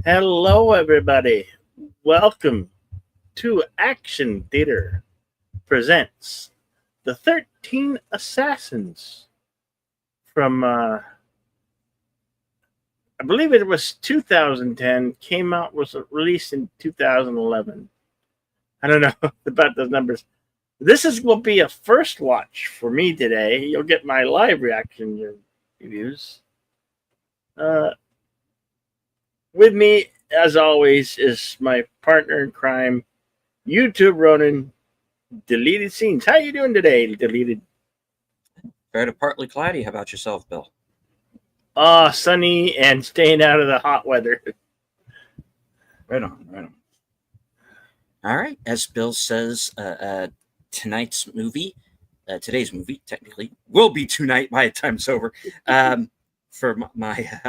Hello, everybody. Welcome to Action Theater presents the 13 Assassins from, I believe it was 2010, came out, was released in 2011. I don't know about those numbers. Will be a first watch for me today. You'll get my live reaction reviews. Uh, with me, as always, is my partner in crime, YouTube Ronan, Deleted Scenes. How you doing today, Deleted? Fair to partly cloudy. How about yourself, Bill? Sunny and staying out of the hot weather. Right on, right on. All right. As Bill says, tonight's movie, today's movie, technically, will be tonight by the time it's over, for my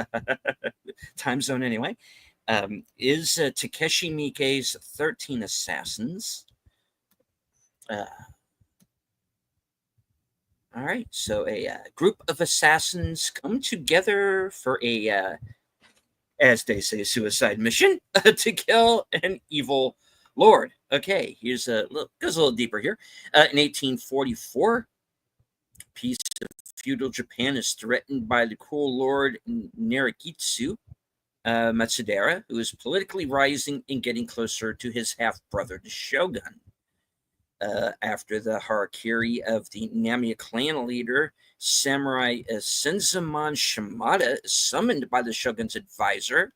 time zone anyway, is Takeshi Miike's 13 Assassins. All right. So a group of assassins come together for as they say, suicide mission to kill an evil lord. Okay, goes a little deeper here. In 1844, peace of feudal Japan is threatened by the cruel lord Narukitsu Matsudaira, who is politically rising and getting closer to his half-brother, the shogun. After the harakiri of the Namiya clan leader, Samurai Senzaman Shimada is summoned by the shogun's advisor,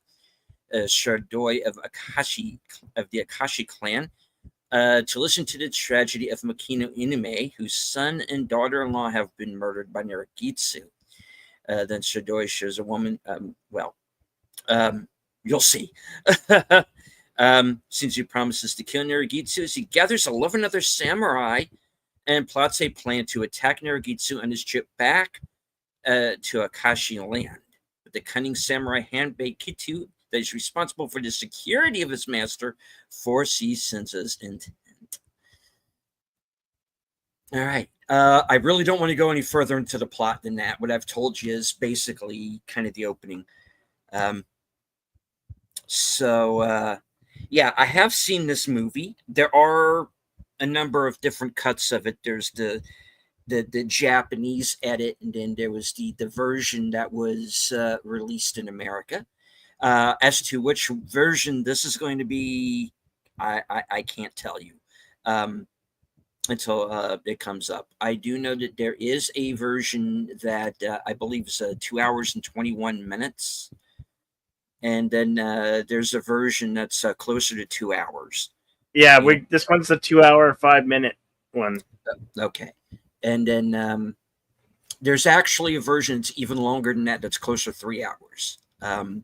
Shardoi of the Akashi clan, to listen to the tragedy of Makino Inume, whose son and daughter-in-law have been murdered by Narukitsu. Then Shardoi shows a woman. You'll see. Since he promises to kill Narugitsu, as he gathers 11 other samurai and plots a plan to attack Narugitsu on his trip back to Akashi land. But the cunning samurai Hanbei Kitu, that is responsible for the security of his master, foresees Senza's intent. All right. I really don't want to go any further into the plot than that. What I've told you is basically kind of the opening. Yeah, I have seen this movie. There are a number of different cuts of it. There's the Japanese edit, and then there was the version that was released in America. As to which version this is going to be, I can't tell you until it comes up. I do know that there is a version that I believe is 2 hours and 21 minutes. And then there's a version that's closer to 2 hours. Yeah, this one's the 2 hour, 5 minute one. Okay. And then there's actually a version that's even longer than that, that's closer to 3 hours. I'll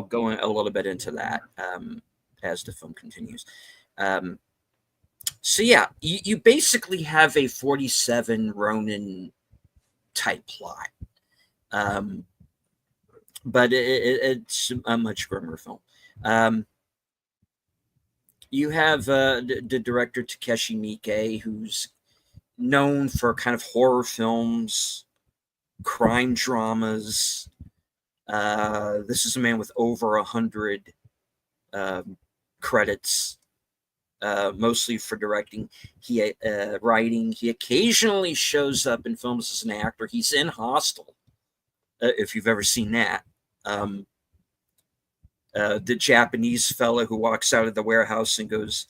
go in a little bit into that as the film continues. So yeah, you basically have a 47 Ronin type plot. But it's a much grimmer film. You have the director Takeshi Miike, who's known for kind of horror films, crime dramas. This is a man with over 100 credits, mostly for directing. Writing. He occasionally shows up in films as an actor. He's in Hostel, if you've ever seen that. The Japanese fellow who walks out of the warehouse and goes,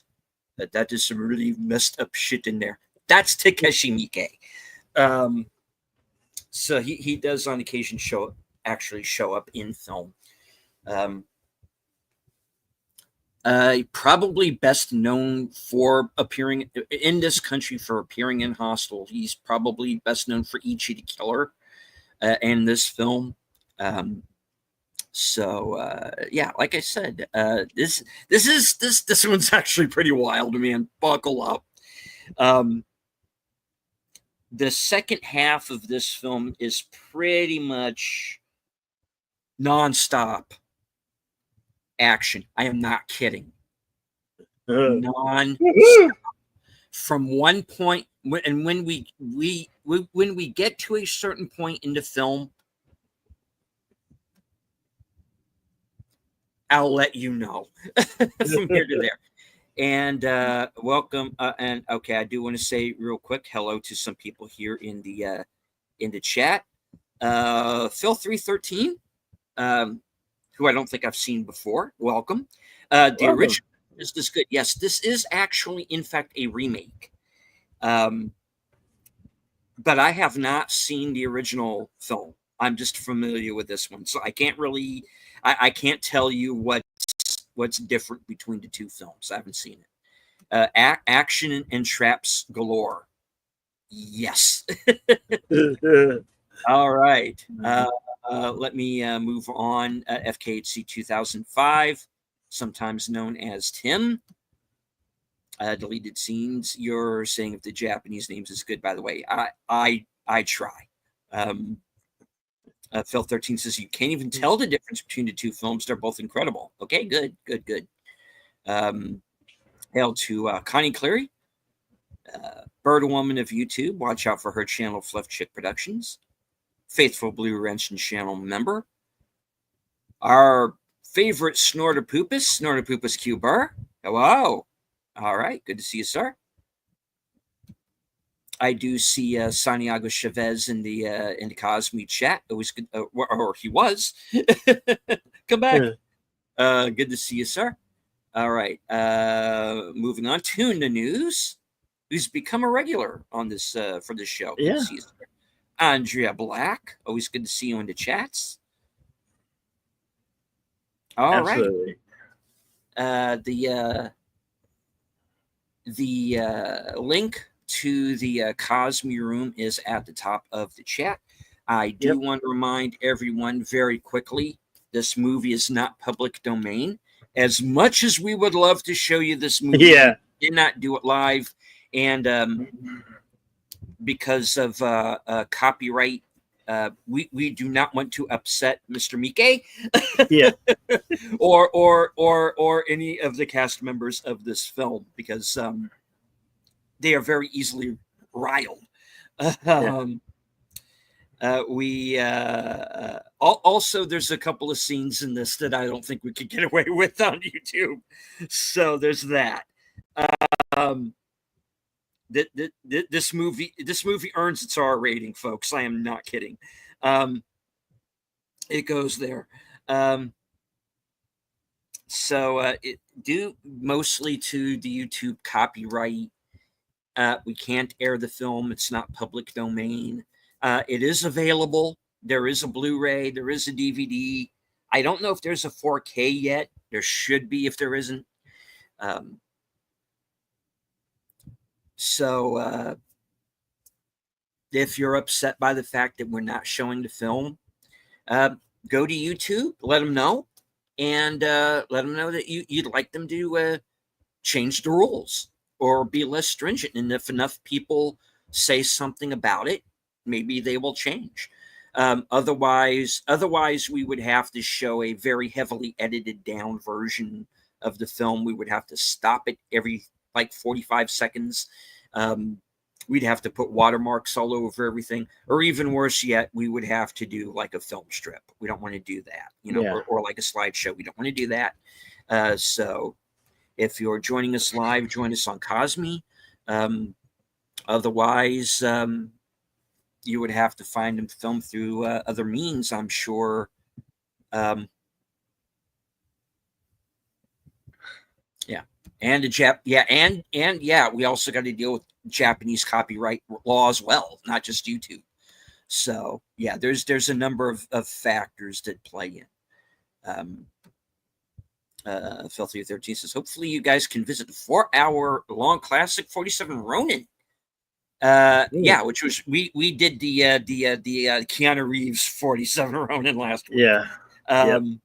that is some really messed up shit in there. That's Takeshi Miike. So he does on occasion show up in film. Probably best known for appearing in this country for appearing in Hostel. He's probably best known for Ichi the Killer and this film. Yeah, like I said, this one's actually pretty wild, man. Buckle up. The second half of this film is pretty much nonstop action. I am not kidding. Non-stop. From one point, and when we get to a certain point in the film, I'll let you know from here to there. And welcome. And okay, I do want to say real quick hello to some people here in the chat. Phil313, who I don't think I've seen before. Welcome. The Welcome. original is this good? Yes, this is actually, in fact, a remake. But I have not seen the original film. I'm just familiar with this one, so I can't really, I can't tell you what's different between the two films. I haven't seen it. Action and traps galore. Yes. All right. Let me move on. FKHC 2005, sometimes known as Tim. Deleted scenes. You're saying if the Japanese names is good, by the way. I try. Phil 13 says you can't even tell the difference between the two films. They're both incredible. Okay, good. Hail to Connie Cleary, Bird Woman of YouTube. Watch out for her channel, Fluff Chick Productions. Faithful Blue Wrench and channel member. Our favorite Snorterpoopus Q Burr. Hello. All right, good to see you, sir. I do see Santiago Chavez in the Cosme chat. Always good, or he was. Come back. Good to see you, sir. All right. Moving on to the news. Who's become a regular on this for this show? Good to see you, sir. Andrea Black. Always good to see you in the chats. All Absolutely. right. The link to the Cosme Room is at the top of the chat. I do want to remind everyone very quickly, this movie is not public domain. As much as we would love to show you this movie, we did not do it live. And because of copyright, we do not want to upset Mr. Mike, or any of the cast members of this film, because they are very easily riled. Also, there's a couple of scenes in this that I don't think we could get away with on YouTube, so there's that. This movie earns its R rating, folks. I am not kidding. It goes there. So it due mostly to the YouTube copyright. We can't air the film. It's not public domain. It is available. There is a Blu-ray. There is a DVD. I don't know if there's a 4K yet. There should be if there isn't. So if you're upset by the fact that we're not showing the film, go to YouTube, let them know, and let them know that you'd like them to change the rules or be less stringent. And if enough people say something about it, maybe they will change. Otherwise, we would have to show a very heavily edited down version of the film. We would have to stop it every 45 seconds. We'd have to put watermarks all over everything, or even worse yet, we would have to do like a film strip. We don't want to do that, or like a slideshow. We don't want to do that. So if you're joining us live, join us on Cosme. Otherwise, you would have to find them film through other means, I'm sure. And we also got to deal with Japanese copyright law as well, not just YouTube. So yeah, there's a number of factors that play in. Filthy 13 says, hopefully you guys can visit the 4-hour long classic 47 Ronin. Which was we did the Keanu Reeves 47 Ronin last week. The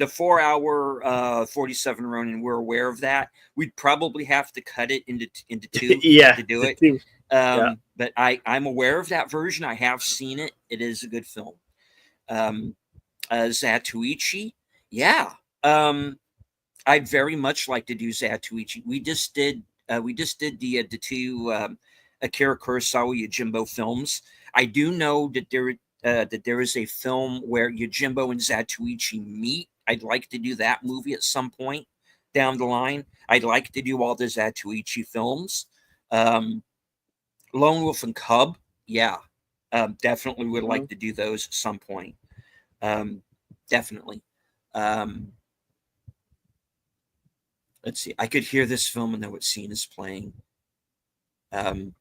4-hour 47 Ronin, we're aware of that. We'd probably have to cut it into two to do it. But I'm aware of that version. I have seen it. It is a good film. Zatoichi, I'd very much like to do Zatoichi. We just did the two Akira Kurosawa Yojimbo films. I do know that there is a film where Yojimbo and Zatoichi meet. I'd like to do that movie at some point down the line. I'd like to do all the Zatoichi films. Um, Lone Wolf and Cub, yeah, definitely would Mhm. like to do those at some point. Um, definitely. Um, let's see. I could hear this film and know what scene is playing. Um,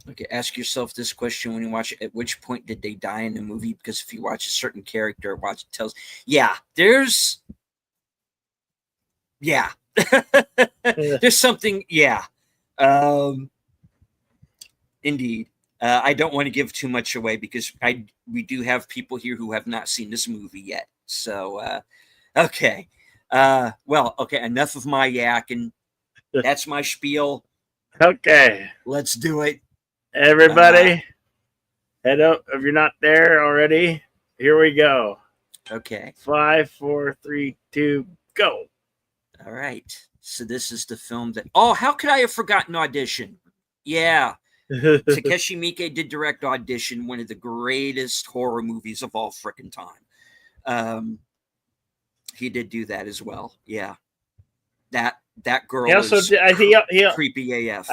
okay, ask yourself this question when you watch it. At which point did they die in the movie? Because if you watch a certain character, watch it tells. Yeah, yeah, there's something. Yeah, um, indeed. I don't want to give too much away because we do have people here who have not seen this movie yet. So okay, well, okay. Enough of my yakking. That's my spiel. Okay, Let's do it. Uh, everybody, head up. If you're not there already, here we go. okay. 5, 4, 3, 2, go. All right. So this is the film that. Oh, how could I have forgotten Audition? Yeah, Takeshi Miike did direct Audition, one of the greatest horror movies of all frickin' time. Um, he did do that as well. Yeah, that he girl also is did. I think creepy I, AF.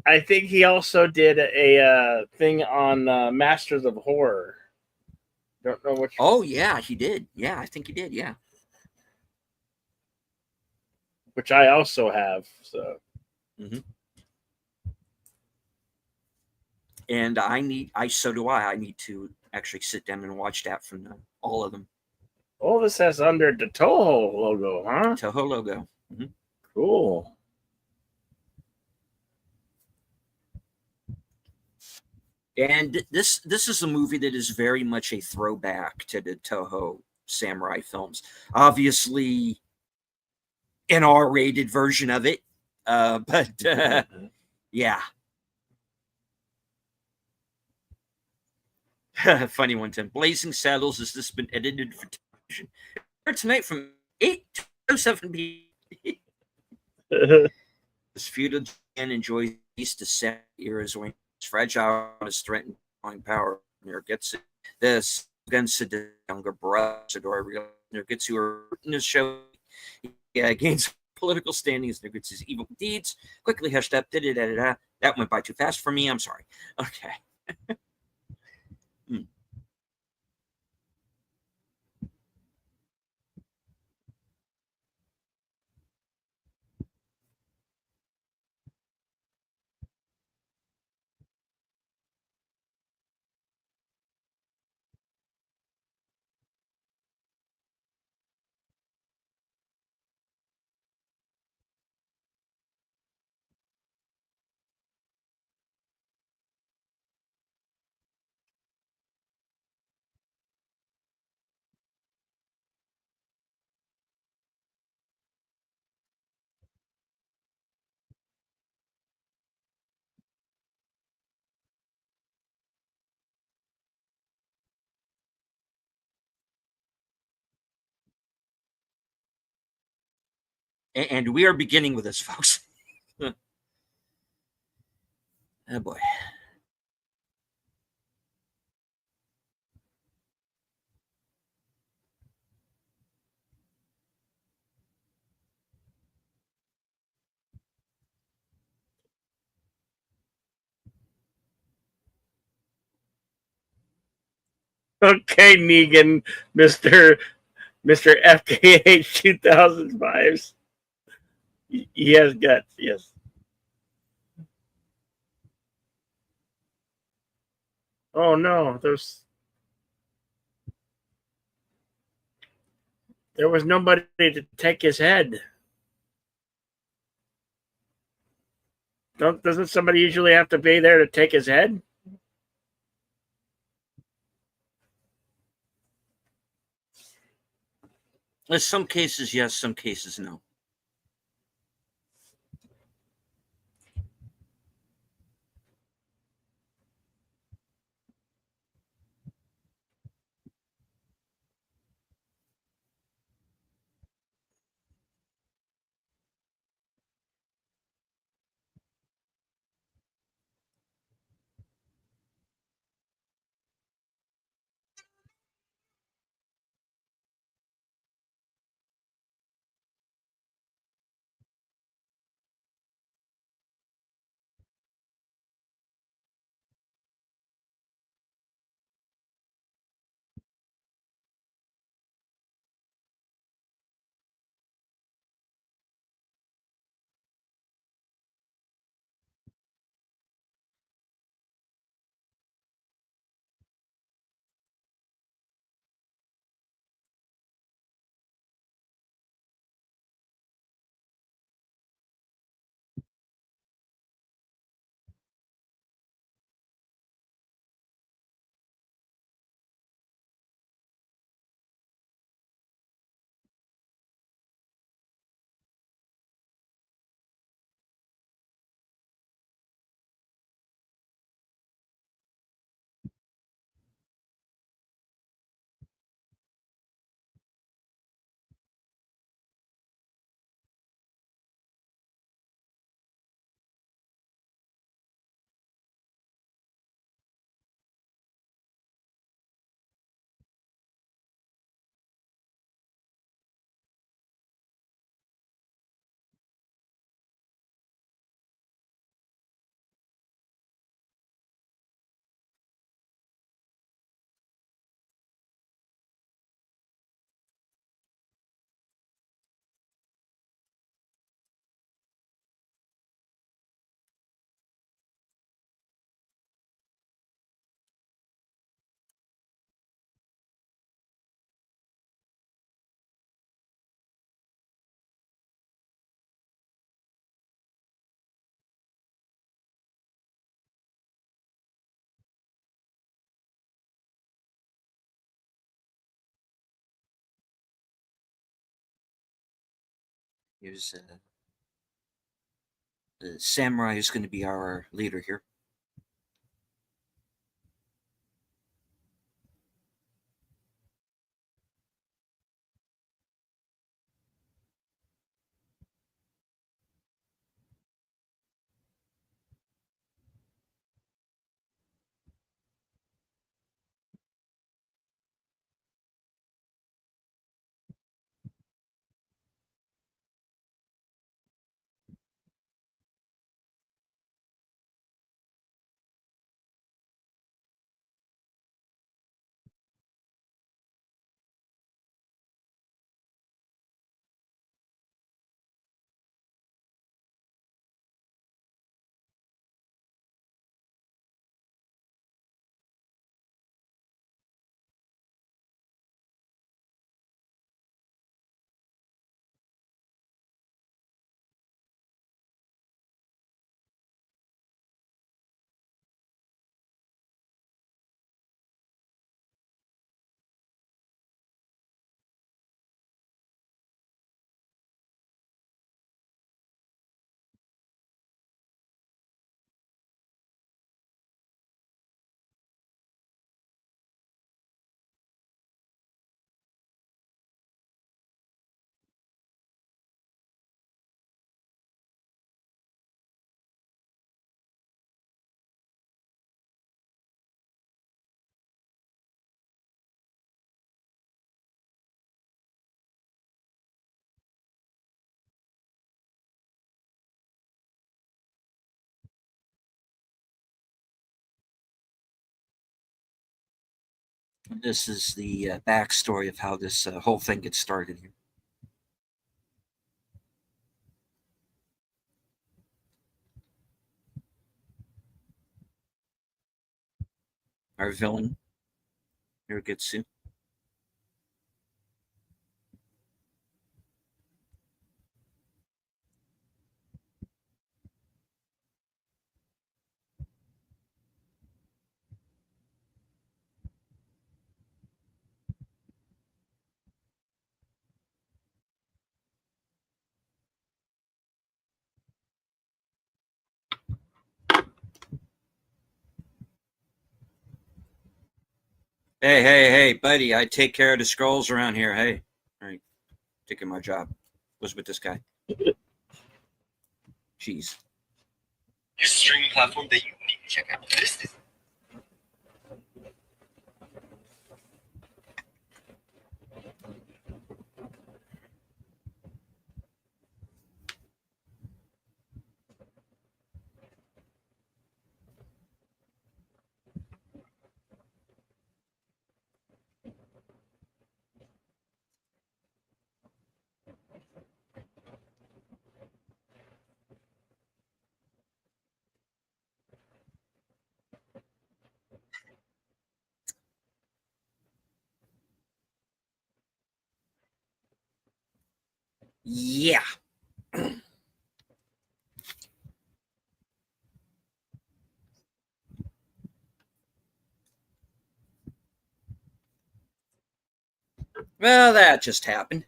I think he also did a thing on Masters of Horror. Don't know which, Oh yeah, he did. Yeah, I think he did. Yeah. which I also have. So Hmm. And I so do I. I need to actually sit down and watch that from all of them. all this has under the Toho logo, huh? Toho logo. Hmm. Cool. And this is a movie that is very much a throwback to the Toho samurai films. Obviously, an R-rated version of it, but yeah, funny one. Tim Blazing Saddles has this been edited for television tonight from 8:07 p.m. This feudal man enjoys the set eras when he's fragile and is threatened by power. There gets it. This against the younger brother, Sadori there gets who are in the show. He gains political standings and gets his evil deeds. Quickly hushed up. Da-da-da-da-da. That went by too fast for me. I'm sorry. Okay. Hmm. And we are beginning with this, folks. Oh boy. Okay, Negan, Mister FKH 2005. He has guts. Yes. Oh no, there was nobody to take his head. Doesn't somebody usually have to be there to take his head? In some cases, yes. Some cases, no. Here's the samurai is going to be our leader here. This is the backstory of how this whole thing gets started here. Our villain, Hiragitsu. Hey, buddy! I take care of the scrolls around here. Hey, all right, taking my job. Was with this guy. Jeez. Your streaming platform that you need to check out. This is Yeah. Well, that just happened.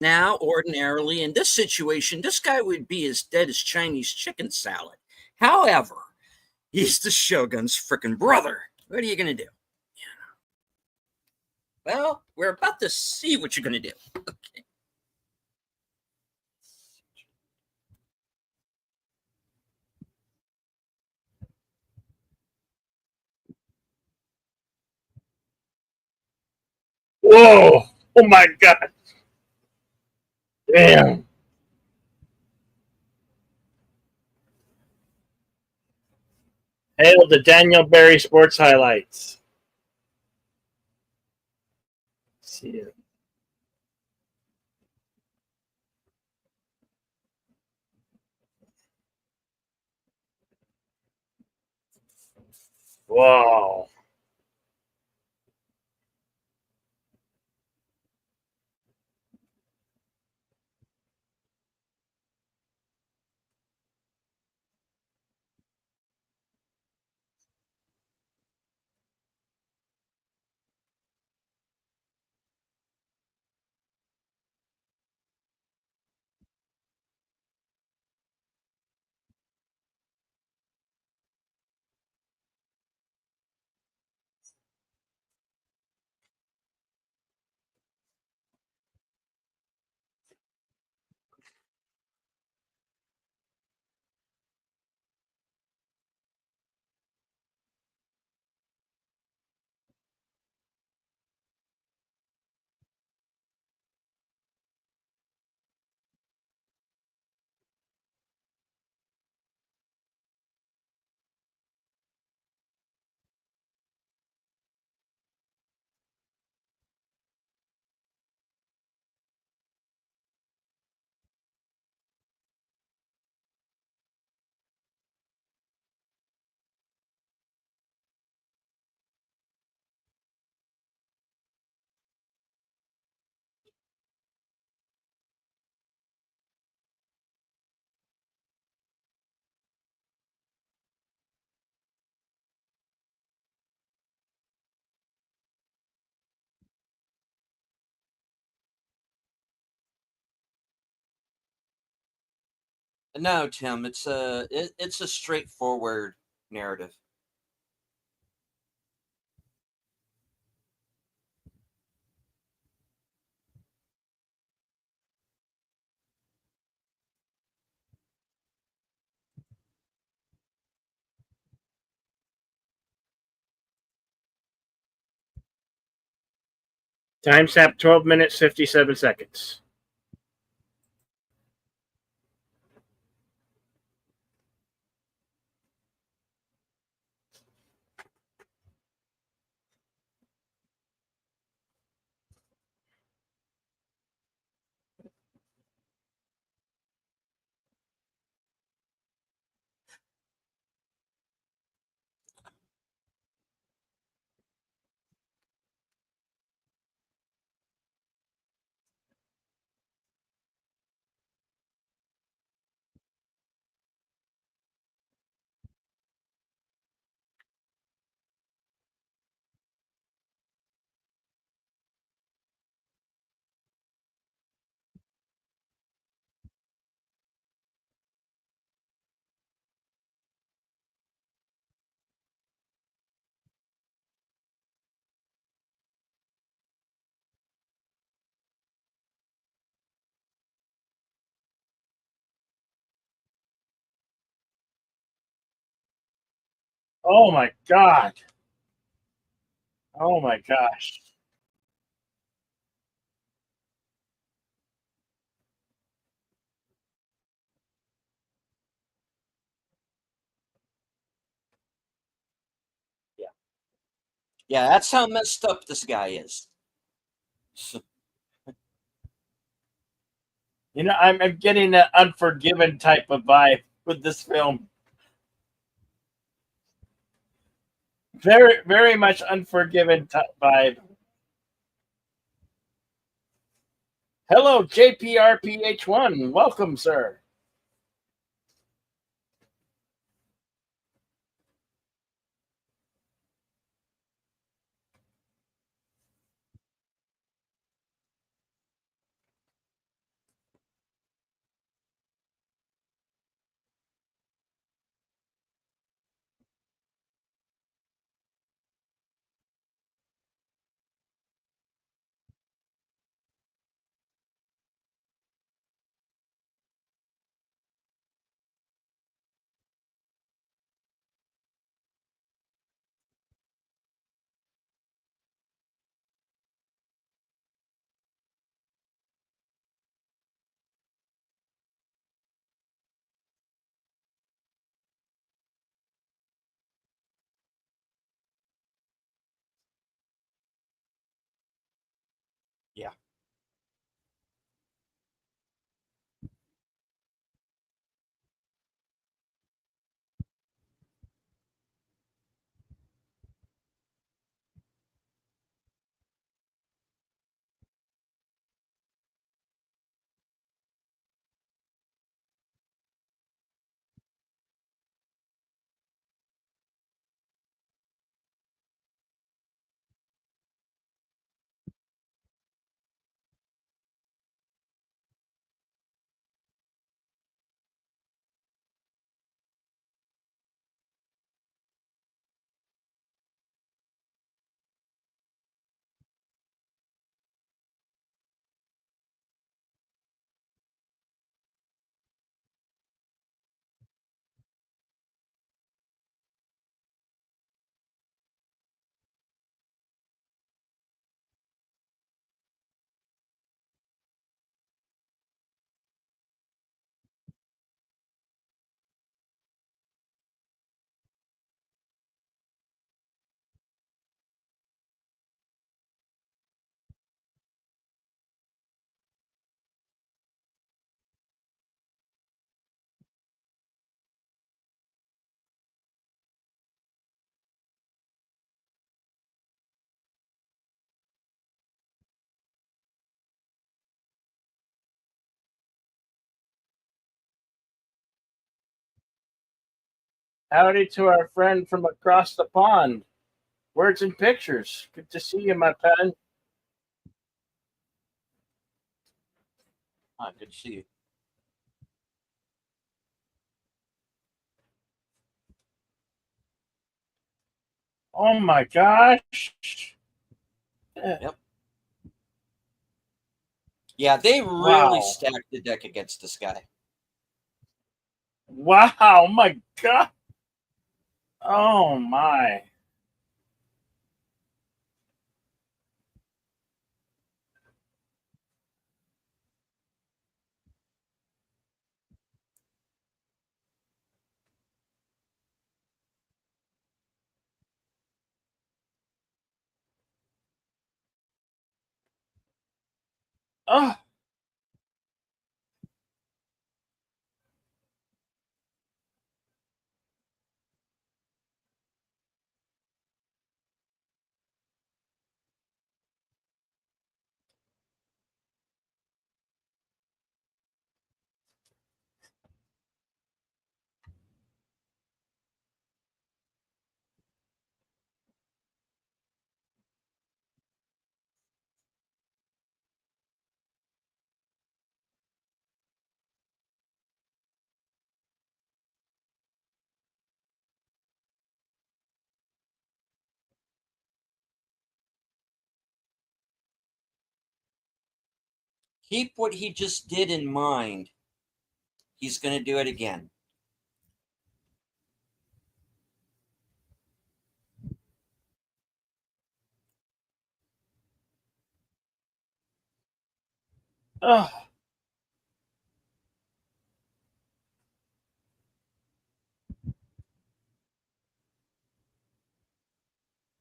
Now, ordinarily, in this situation, this guy would be as dead as Chinese chicken salad. However, he's the Shogun's frickin' brother. What are you going to do? Well, we're about to see what you're going to do. Okay. Whoa! Oh my god! Damn! Hail to Daniel Berry Sports Highlights. See you. Wow. No, Tim, it's a straightforward narrative. Timestamp 12 minutes, 57 seconds. Oh my God. Oh my gosh. Yeah, yeah, that's how messed up this guy is. So, You know, I'm getting that Unforgiven type of vibe with this film. Very, very much Unforgiven vibe. Hello, JPRPH1. Welcome, sir. Howdy to our friend from across the pond. Words and pictures. Good to see you, my pen. Good to see you. Oh my gosh. Yep. Yeah, they really Wow. stacked the deck against this guy. Wow, my God. Oh my. Oh, Keep what he just did in mind. He's going to do it again. oh.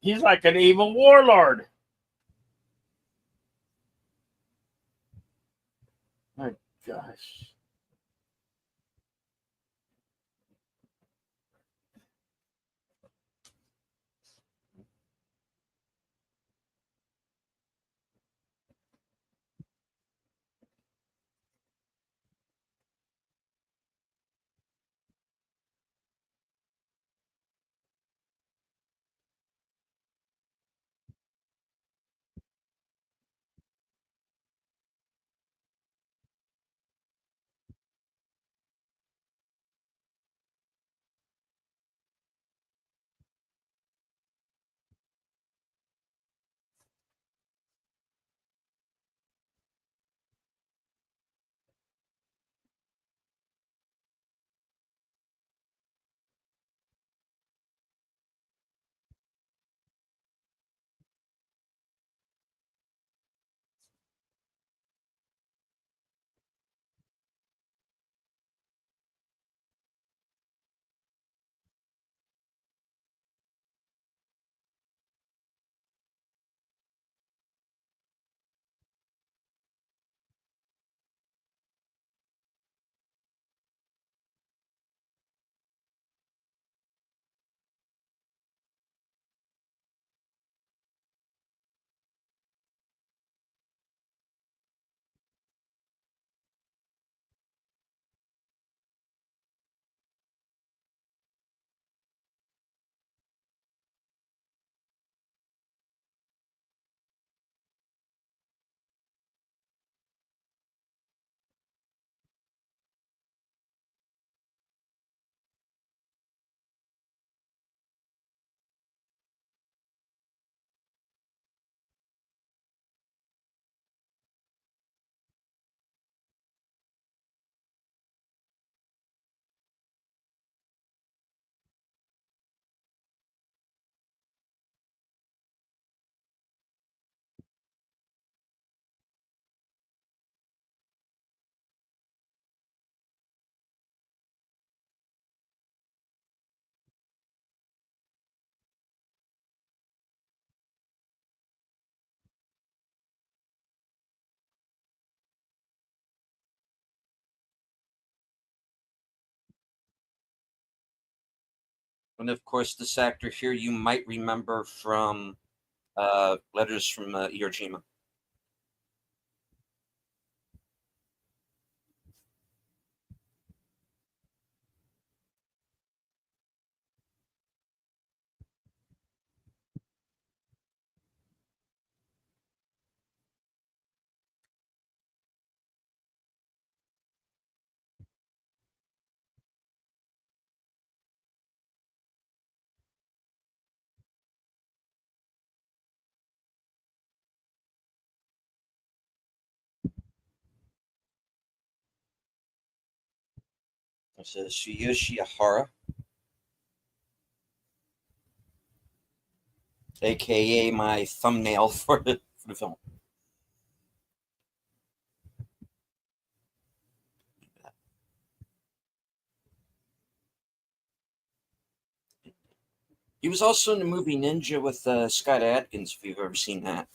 He's like an evil warlord. My gosh. And of course, this actor here you might remember from Letters from Iwo Jima. This is Tsuyoshi Ahara, aka my thumbnail for the film. He was also in the movie Ninja with Scott Adkins, if you've ever seen that.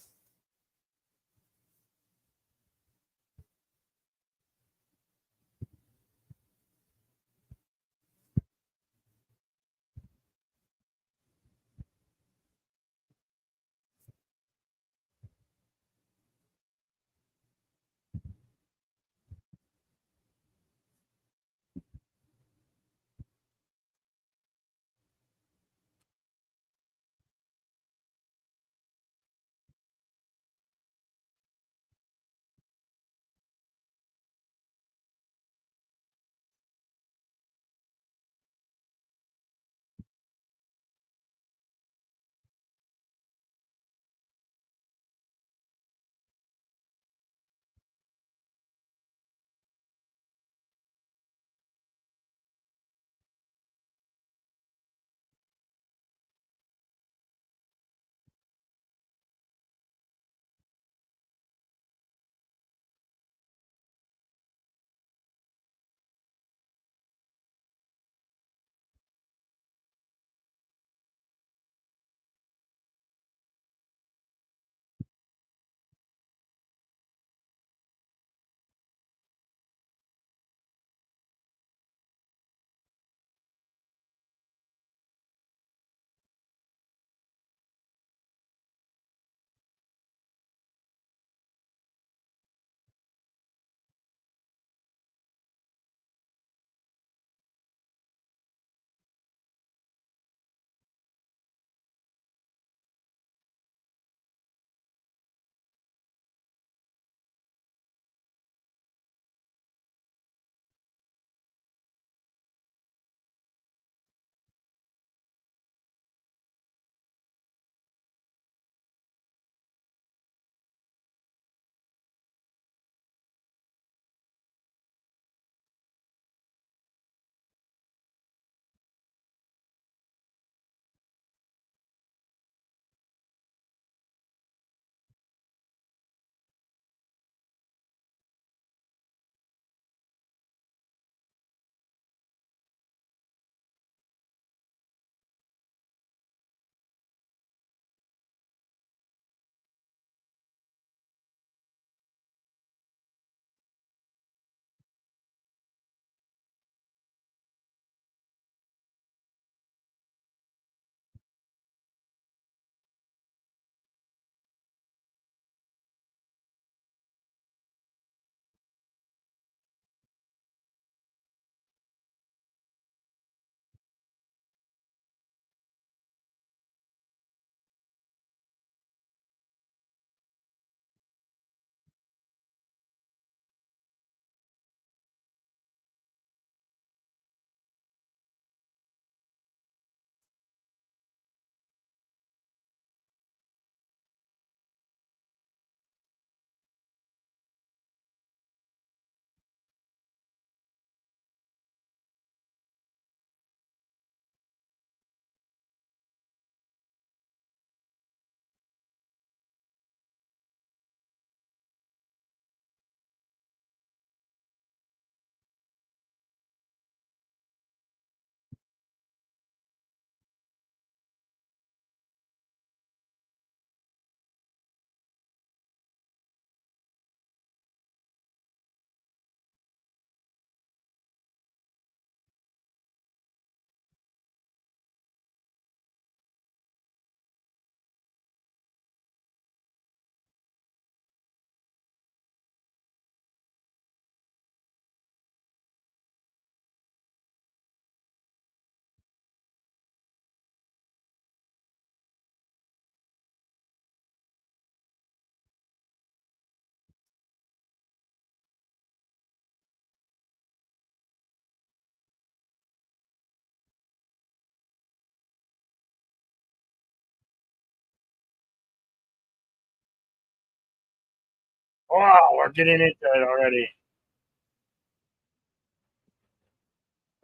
Wow, we're getting into it already.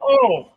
Oh,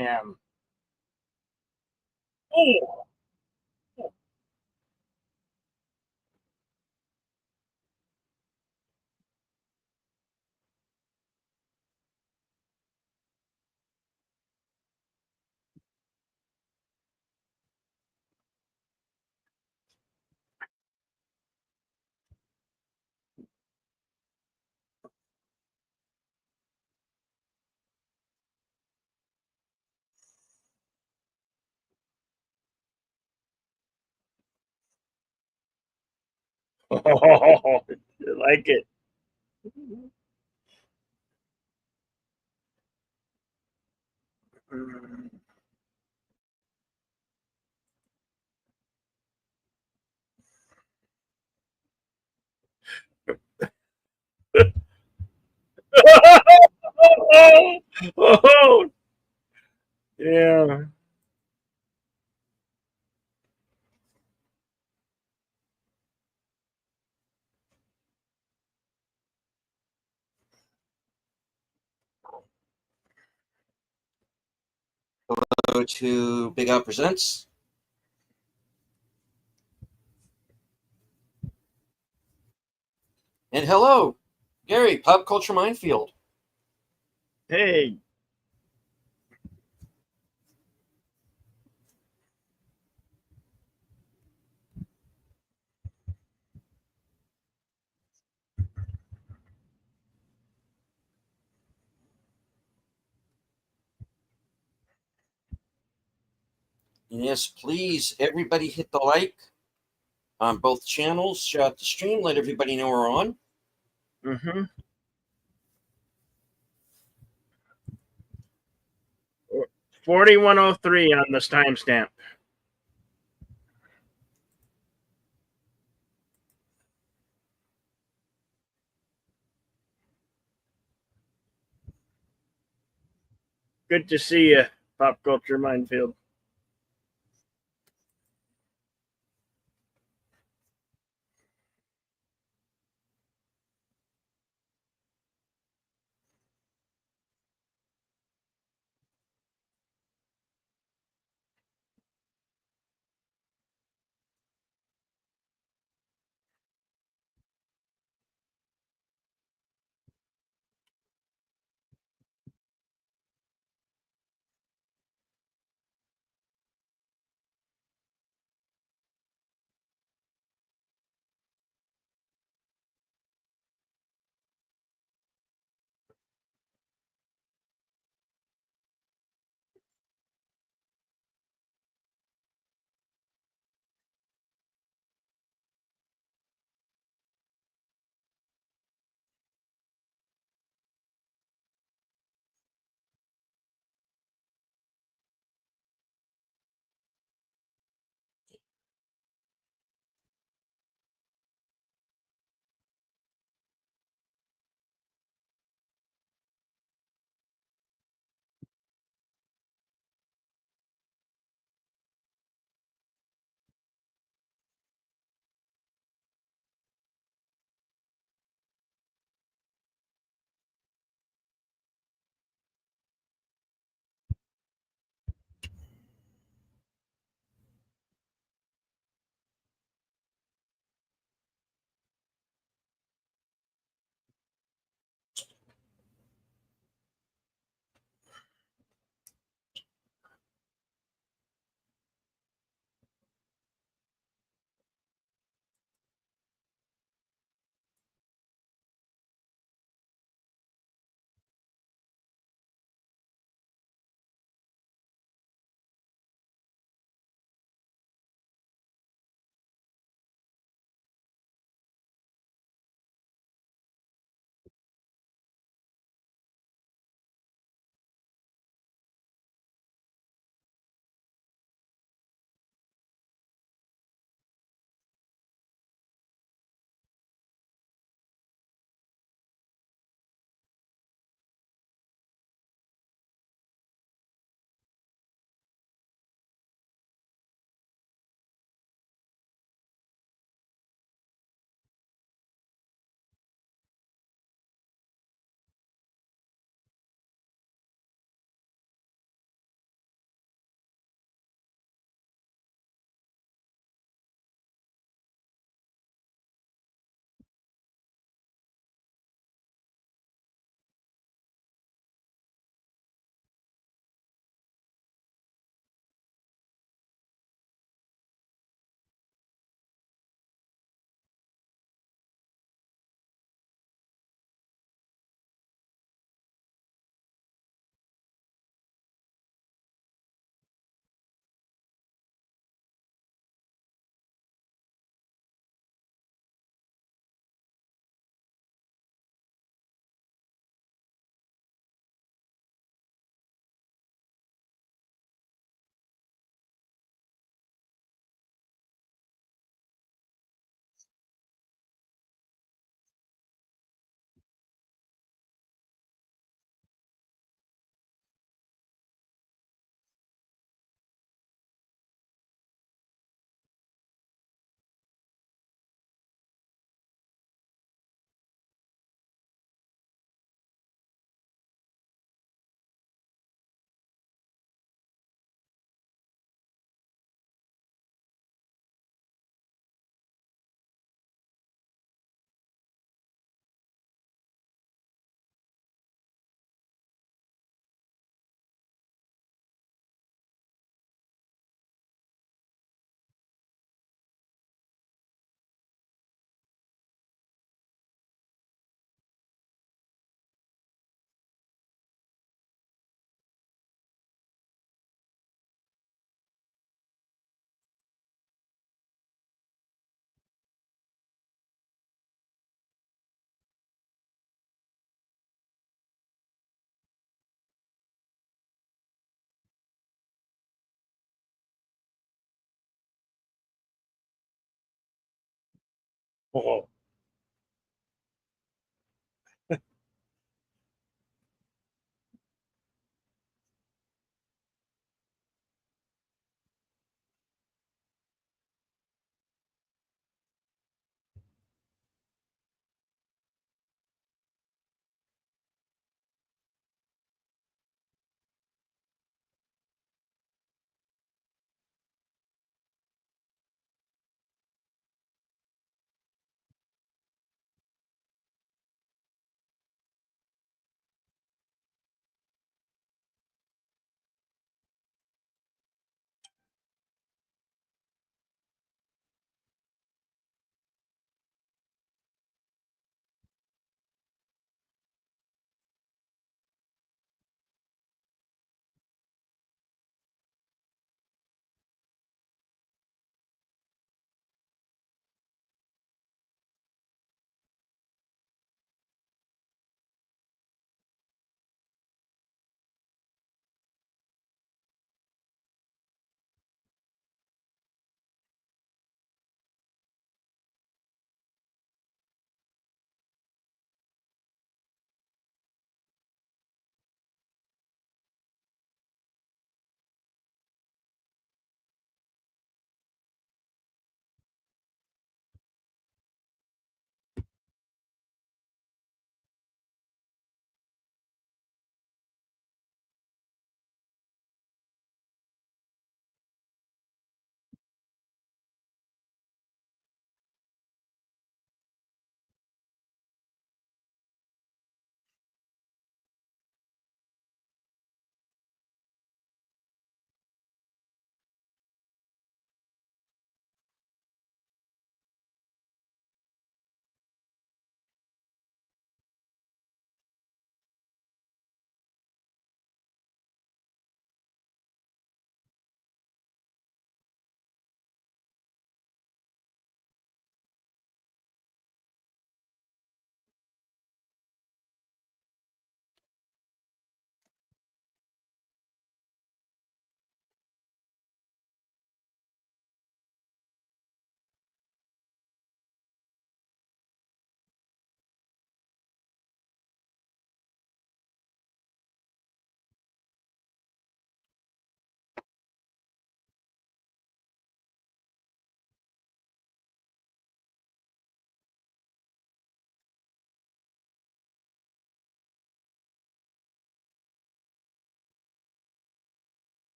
am. Oh, I like it. Oh, yeah. Go to Big Out Presents. And hello, Gary, Pop Culture Minefield. Hey, And yes, please, everybody hit the like on both channels. Share out the stream. Let everybody know we're on. mm-hmm. 4103 on this timestamp. Good to see you, Pop Culture Minefield. Oh.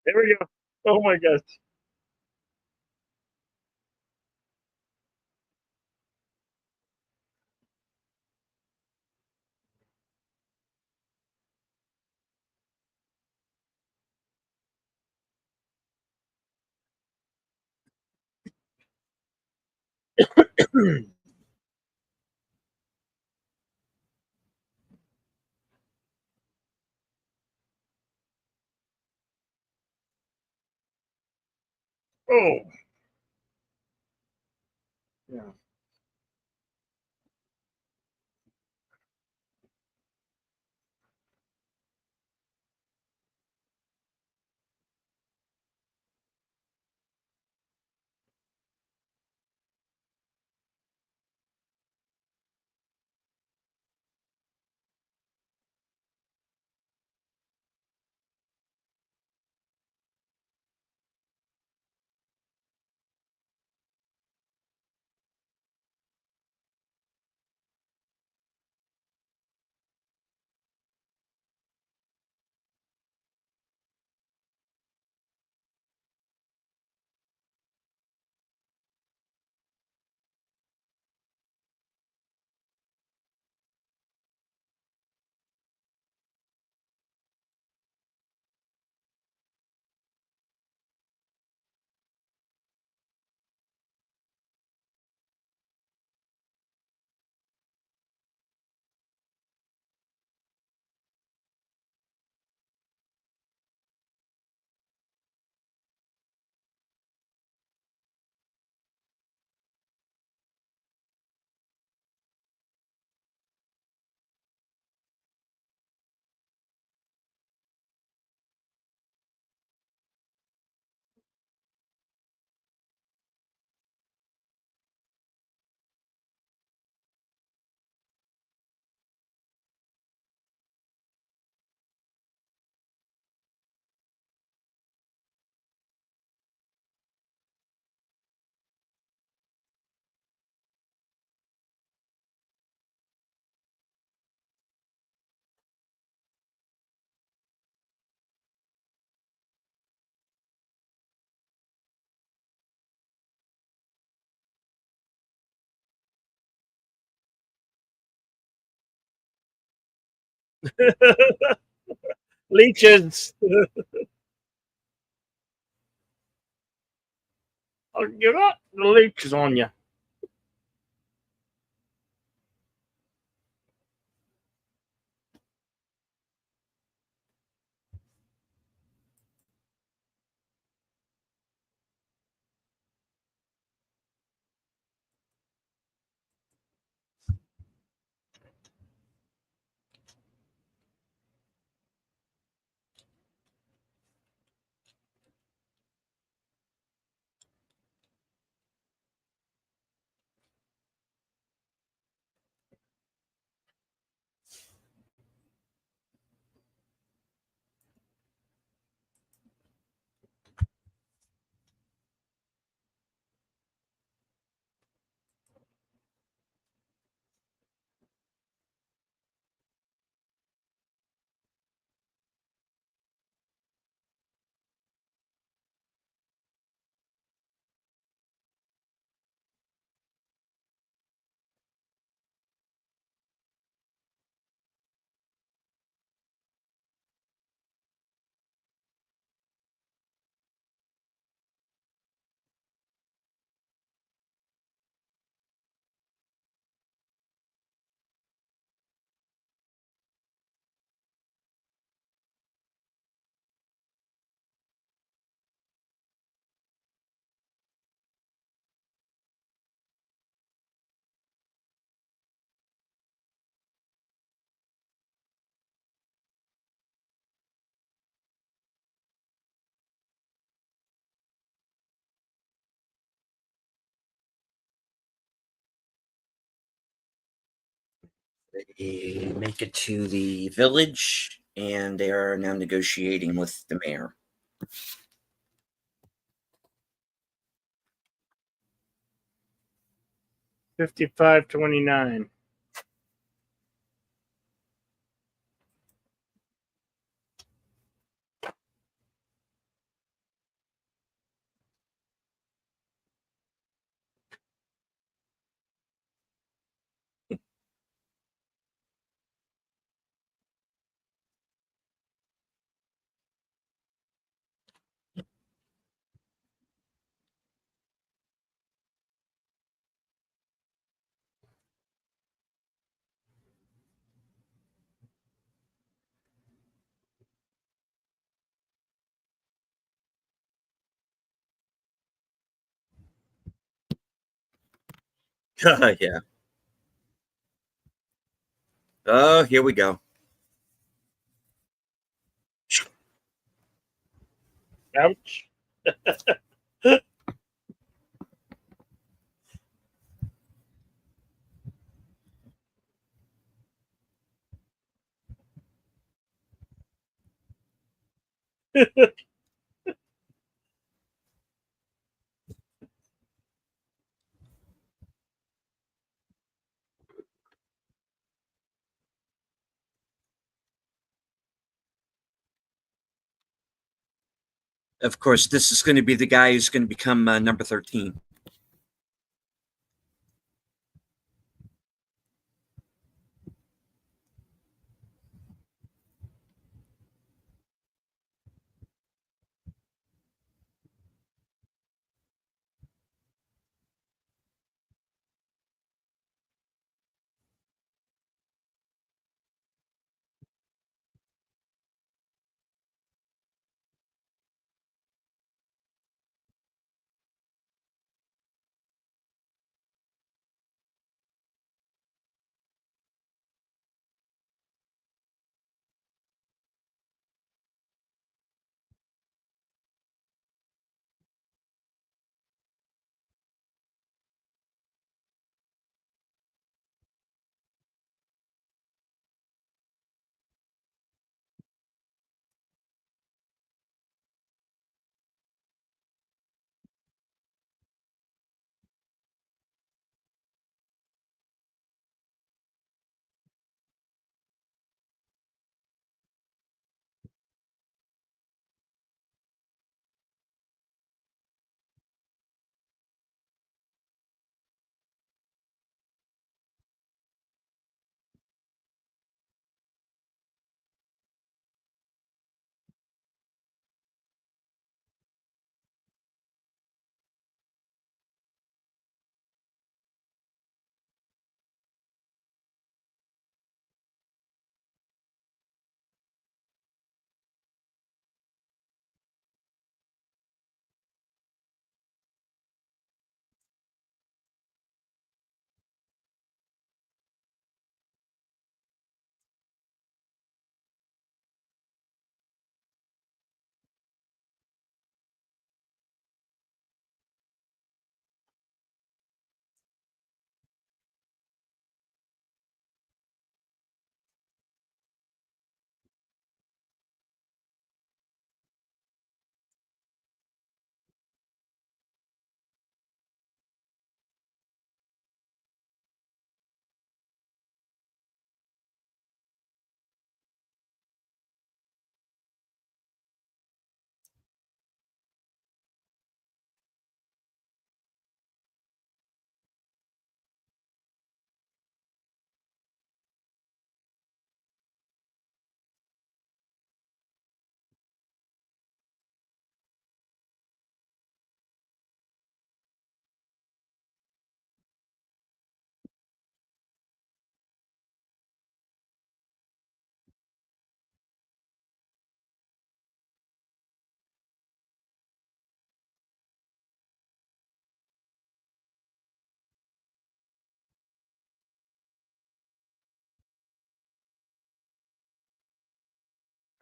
There we go. Oh my gosh. Oh. Yeah. Leeches. Oh, you got the leeches on you. They make it to the village and they are now negotiating with the mayor. 55-29. Yeah. Oh, here we go. Ouch. Of course, this is going to be the guy who's going to become number 13.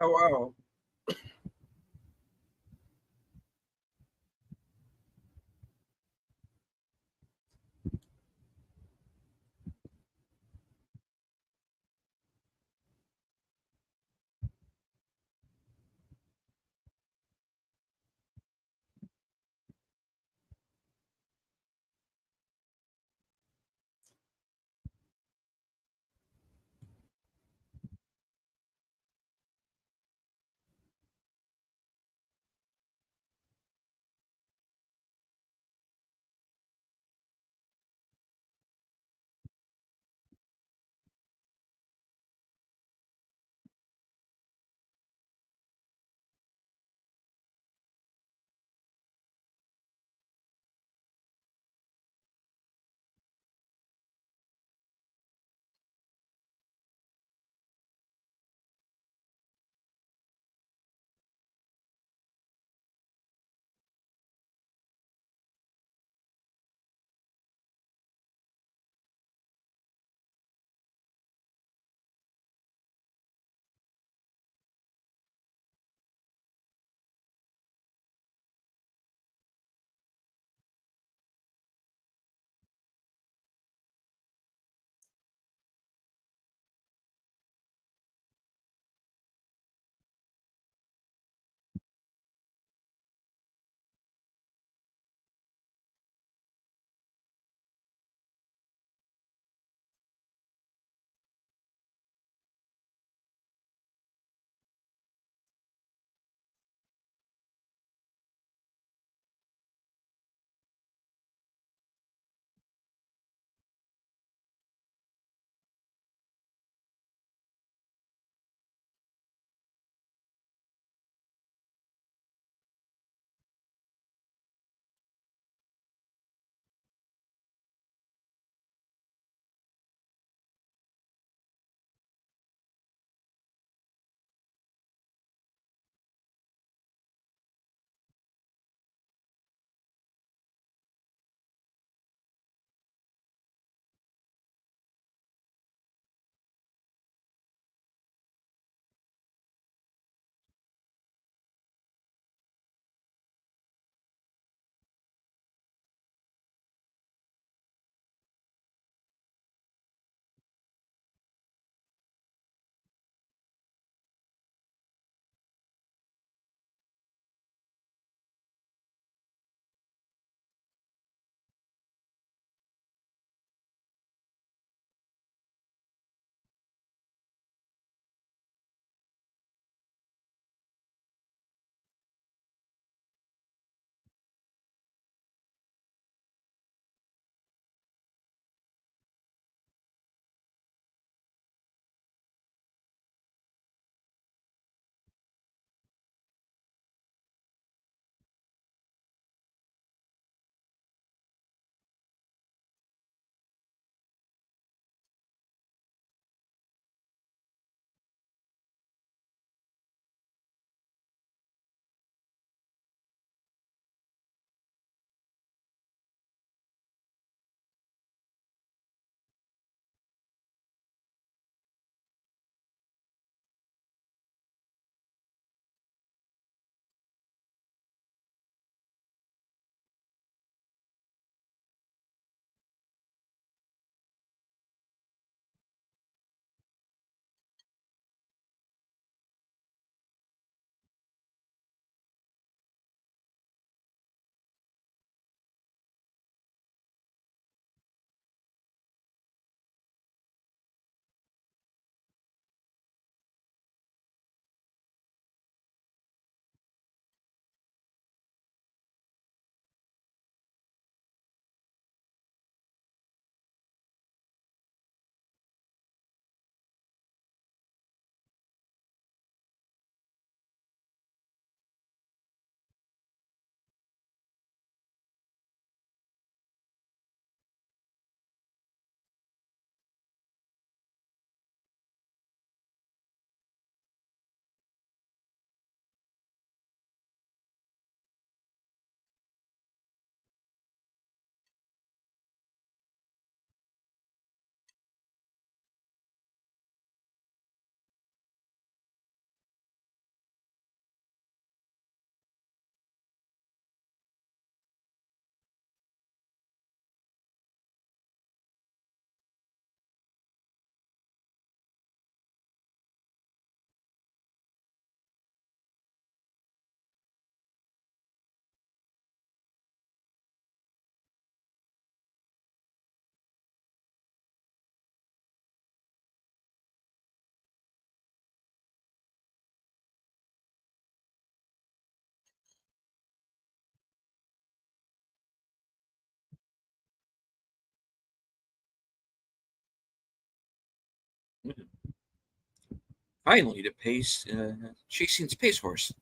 Oh, wow. Finally, the pace, chasing Space Horse.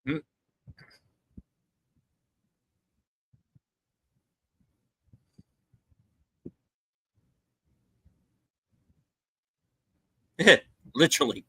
Mm. Literally.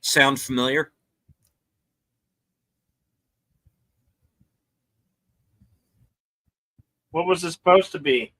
Sound familiar? What was it supposed to be?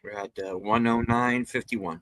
We're at 109.51.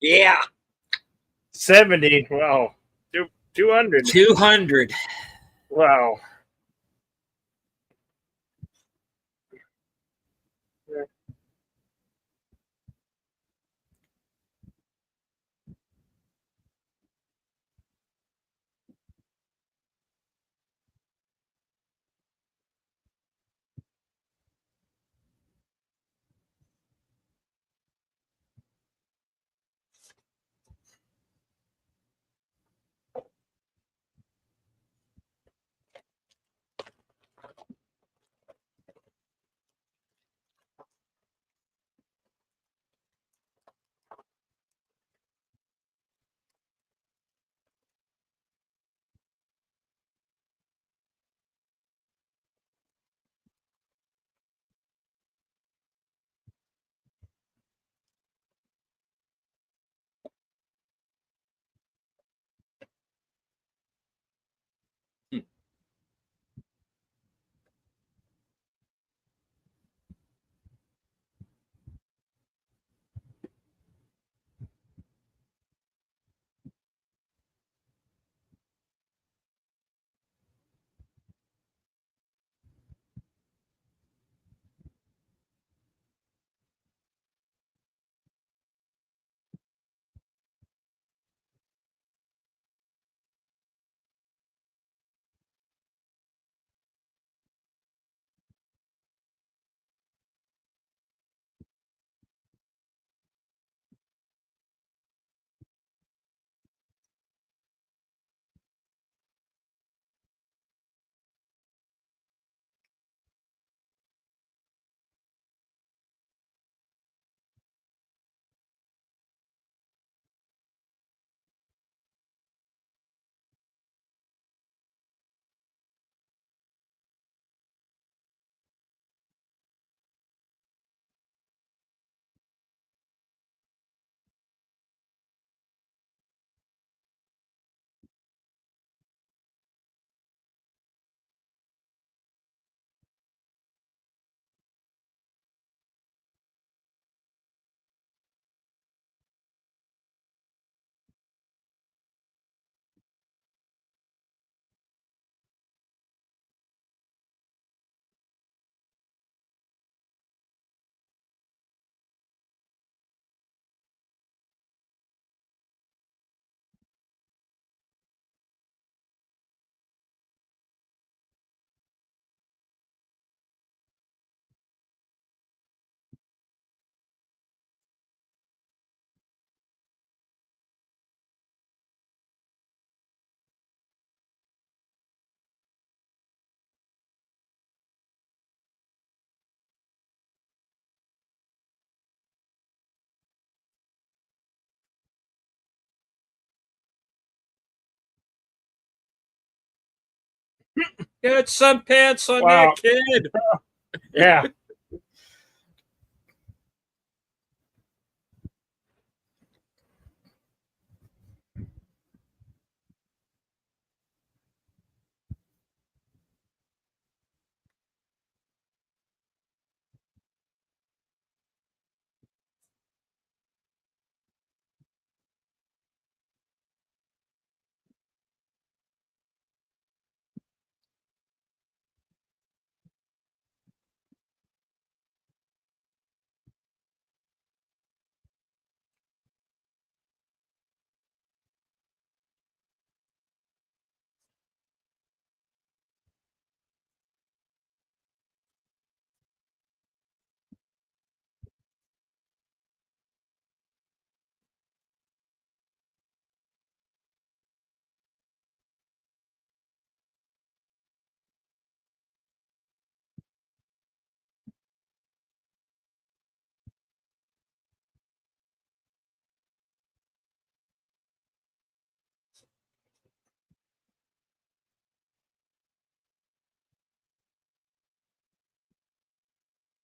Yeah, 70. Wow. 200. 200. Wow. Get some pants on Wow. that kid. Yeah.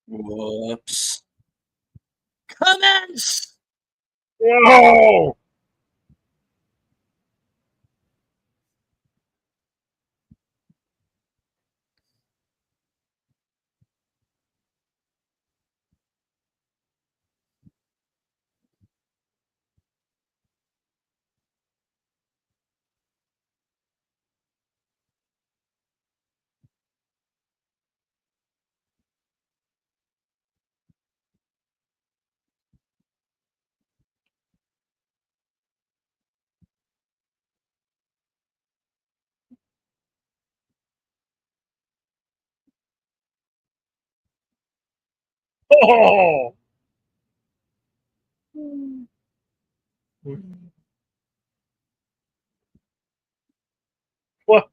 Whoops. Commence. Whoa. Oh. What?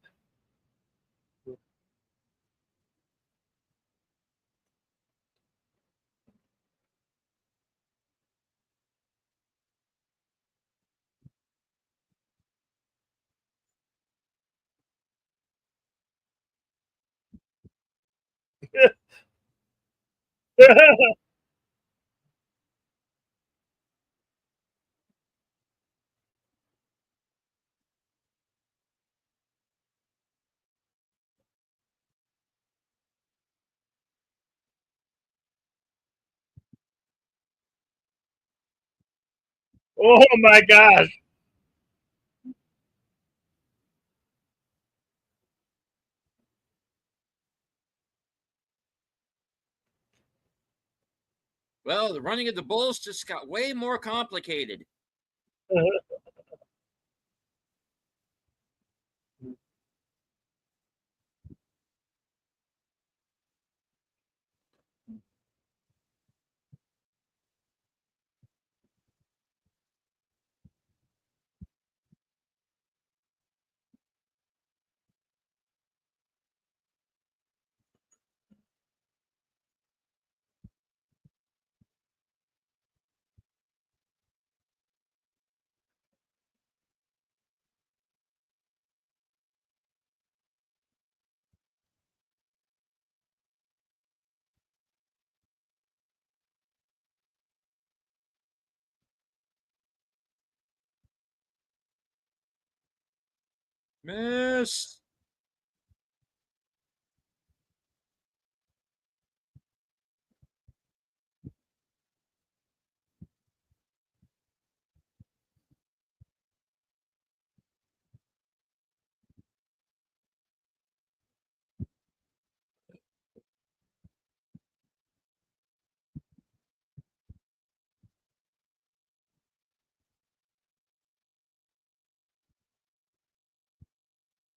Oh my gosh. Well, the running of the bulls just got way more complicated. Miss.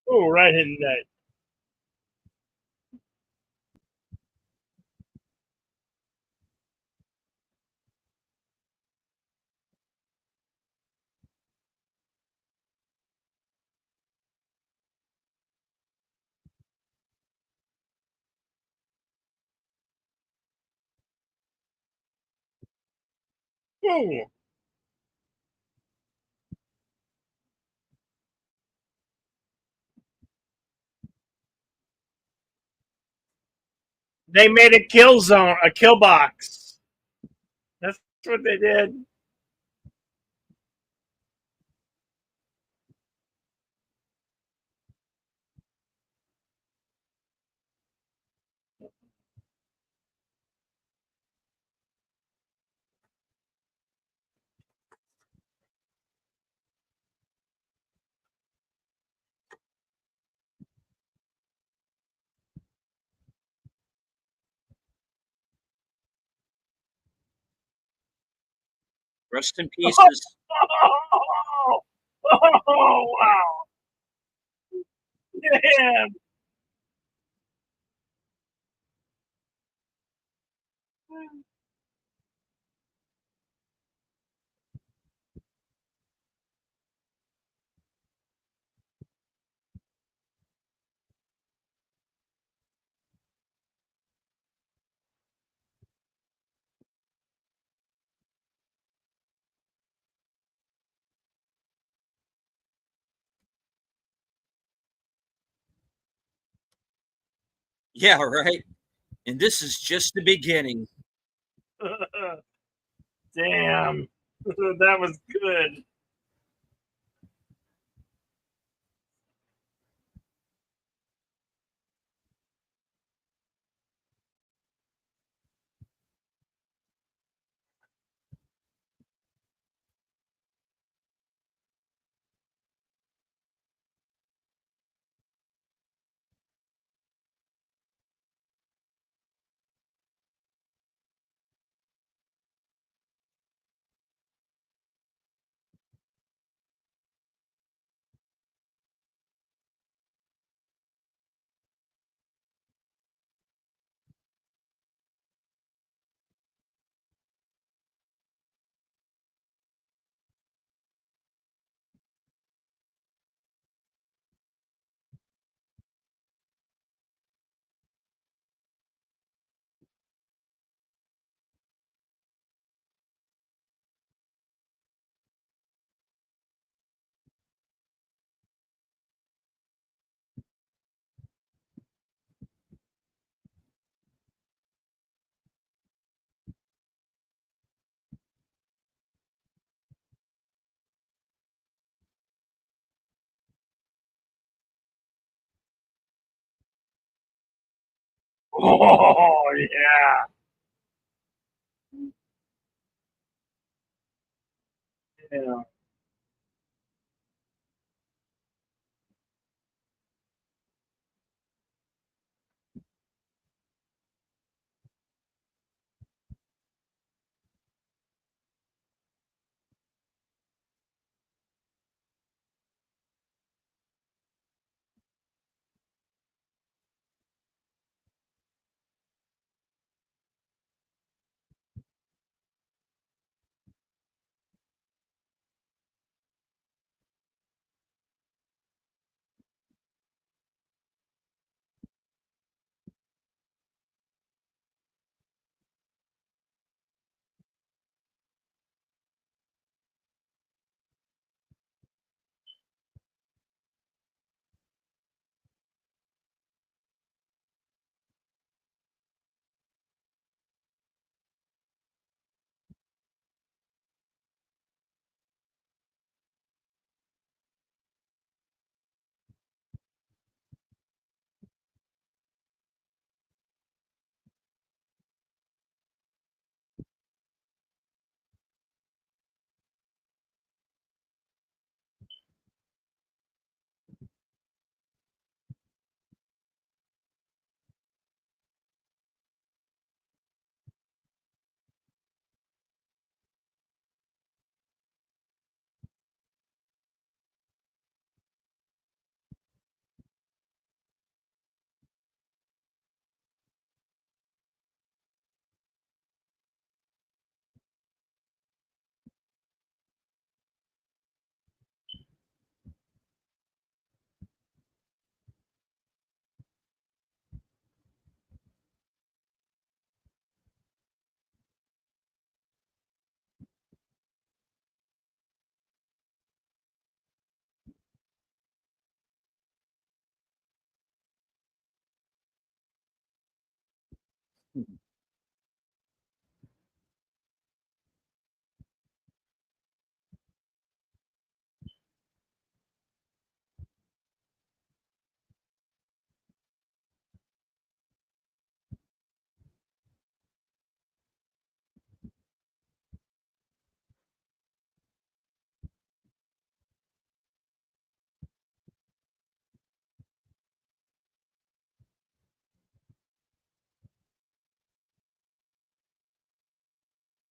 Oh, right in the neck. Oh, they made a kill zone, a kill box. That's what they did. Rest in pieces. Oh, oh wow. Yeah. Yeah, right. And this is just the beginning. Damn. That was good. Oh yeah. Yeah.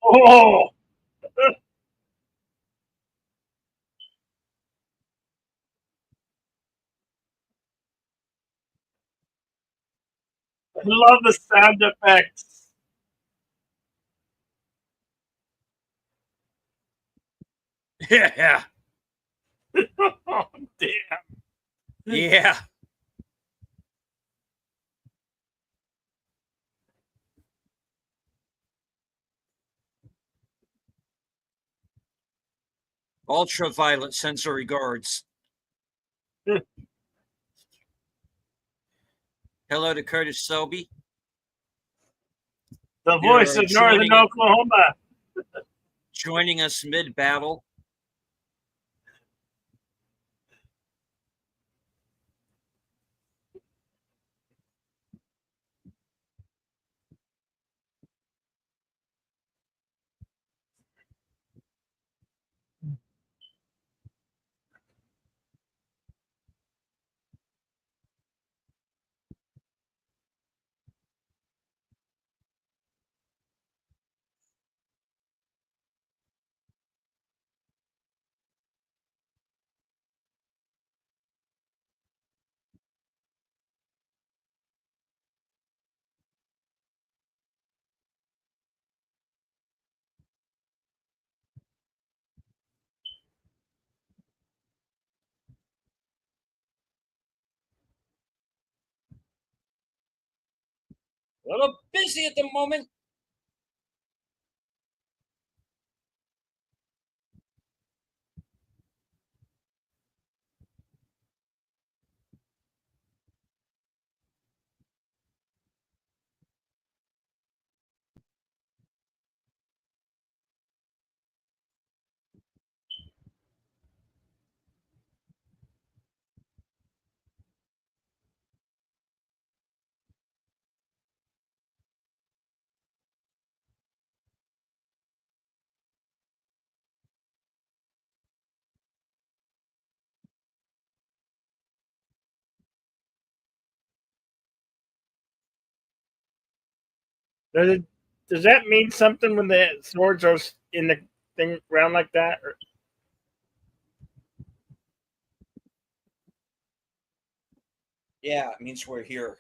Oh, I love the sound effects. Yeah. Oh, damn. Yeah. Ultraviolet sensory guards. Hello to Curtis Selby. The voice You're of Northern joining Oklahoma. joining us mid battle. A little busy at the moment. Does that mean something when the swords are in the thing round like that? Or, Yeah, it means we're here.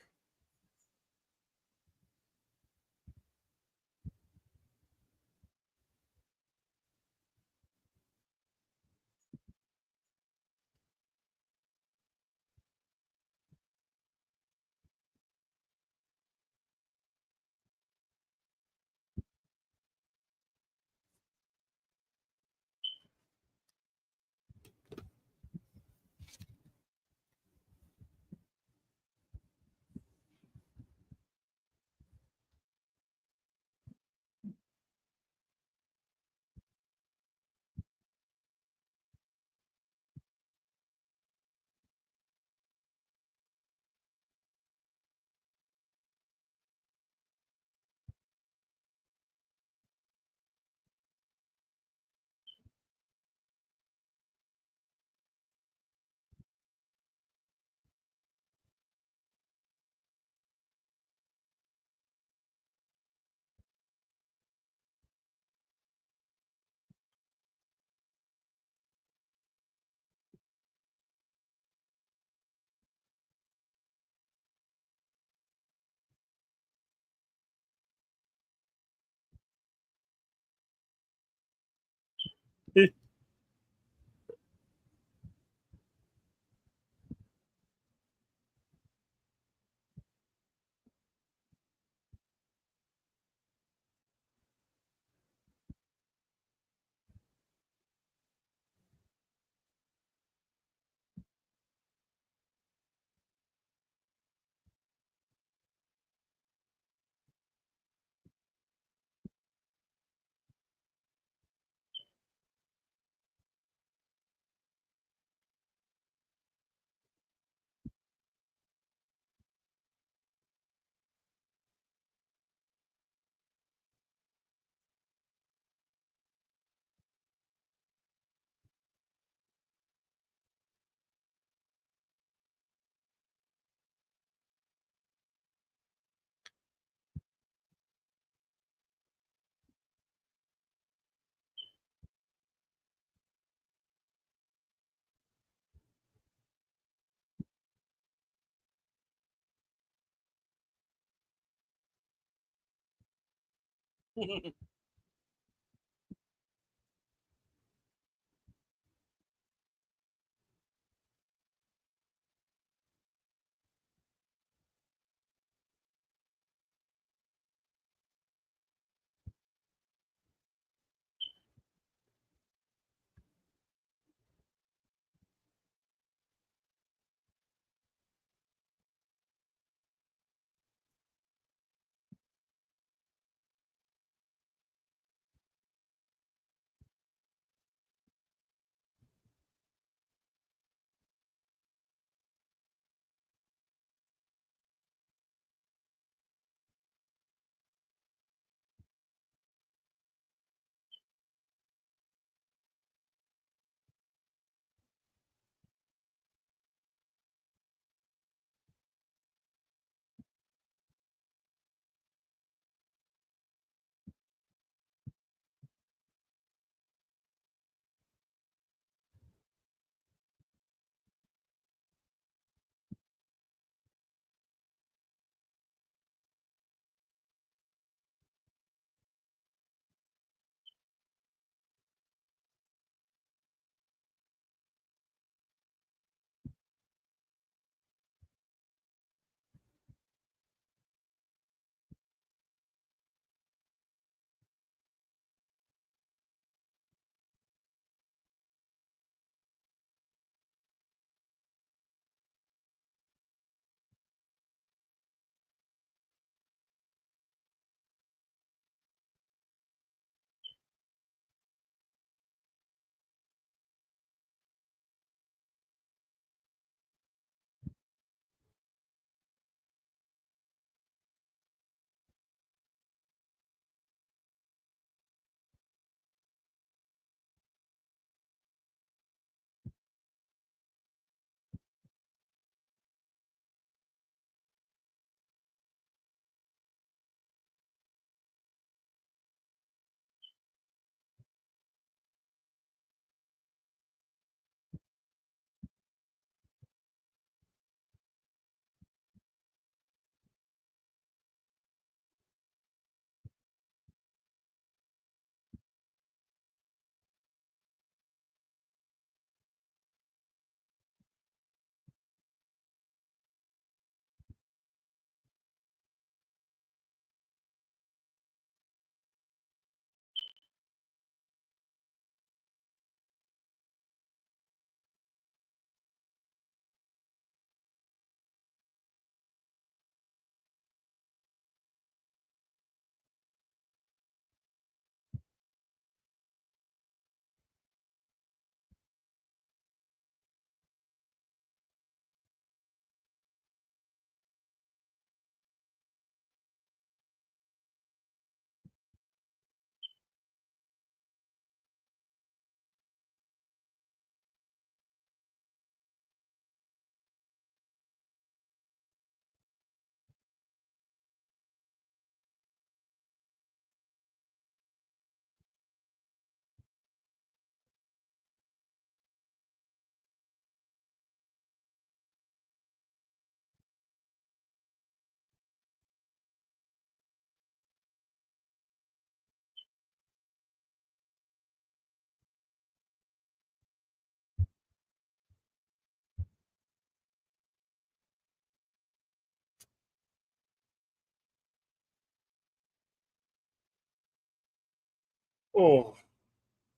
Oh,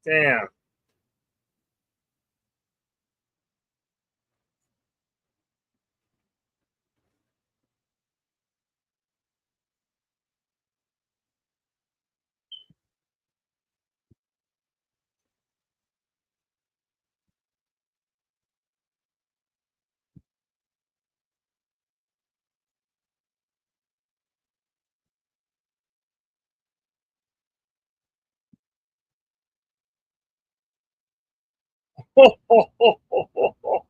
damn. Ho, ho, ho, ho, ho, ho.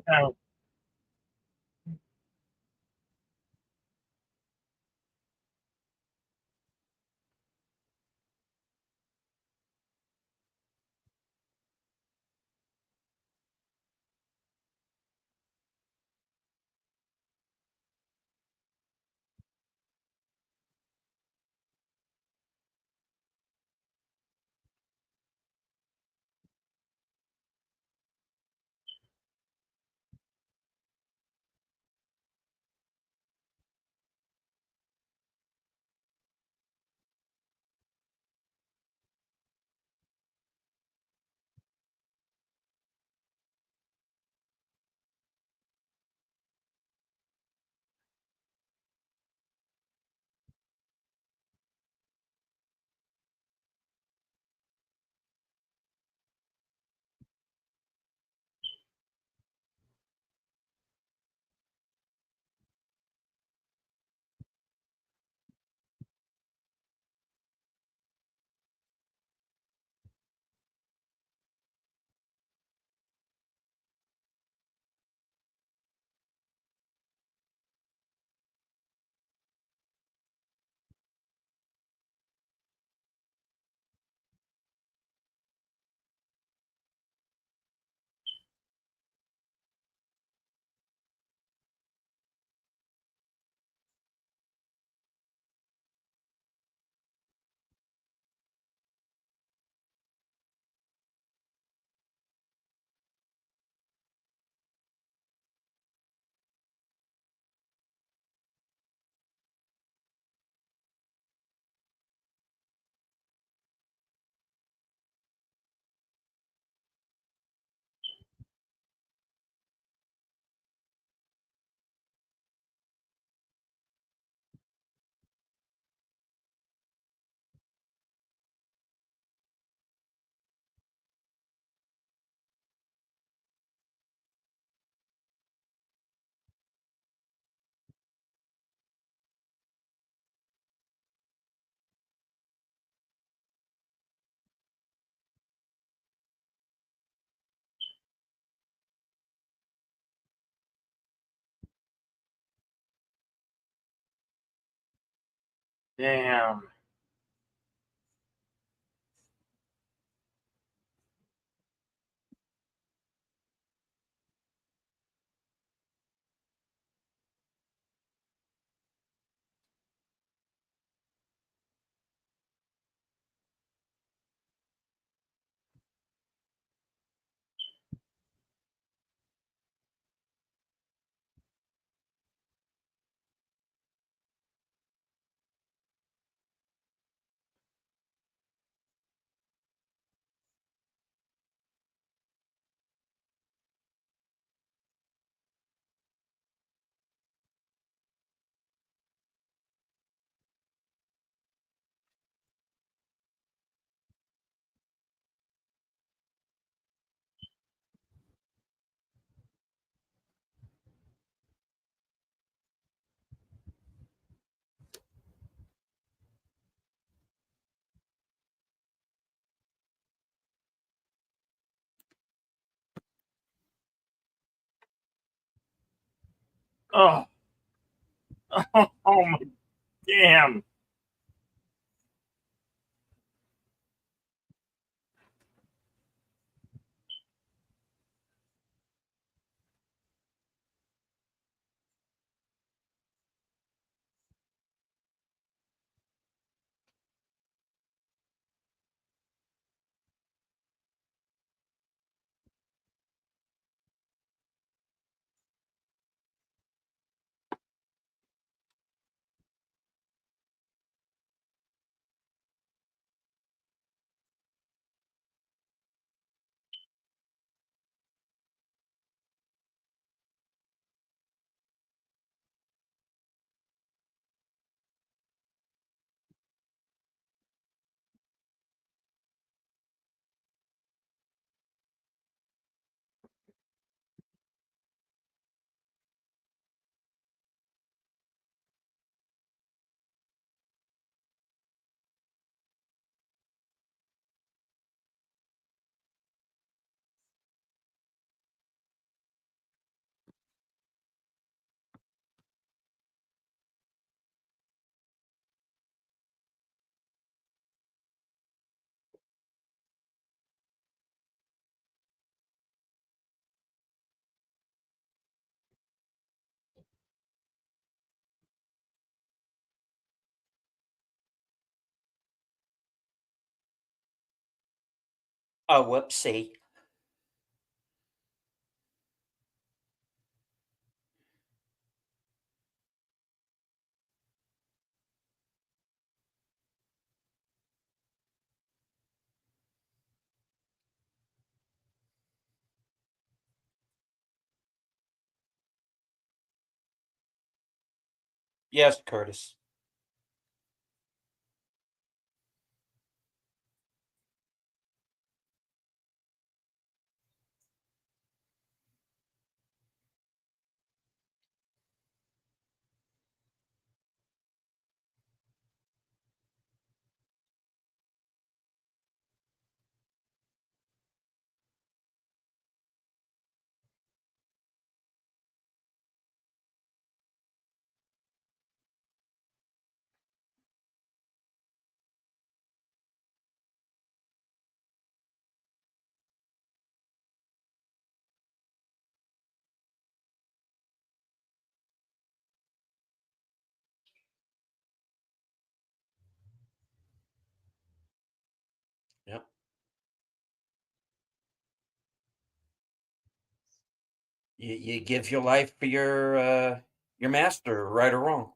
Now, Damn. Oh, oh my damn. Oh, whoopsie. Yes, Curtis. Yep. You give your life for your master, right or wrong.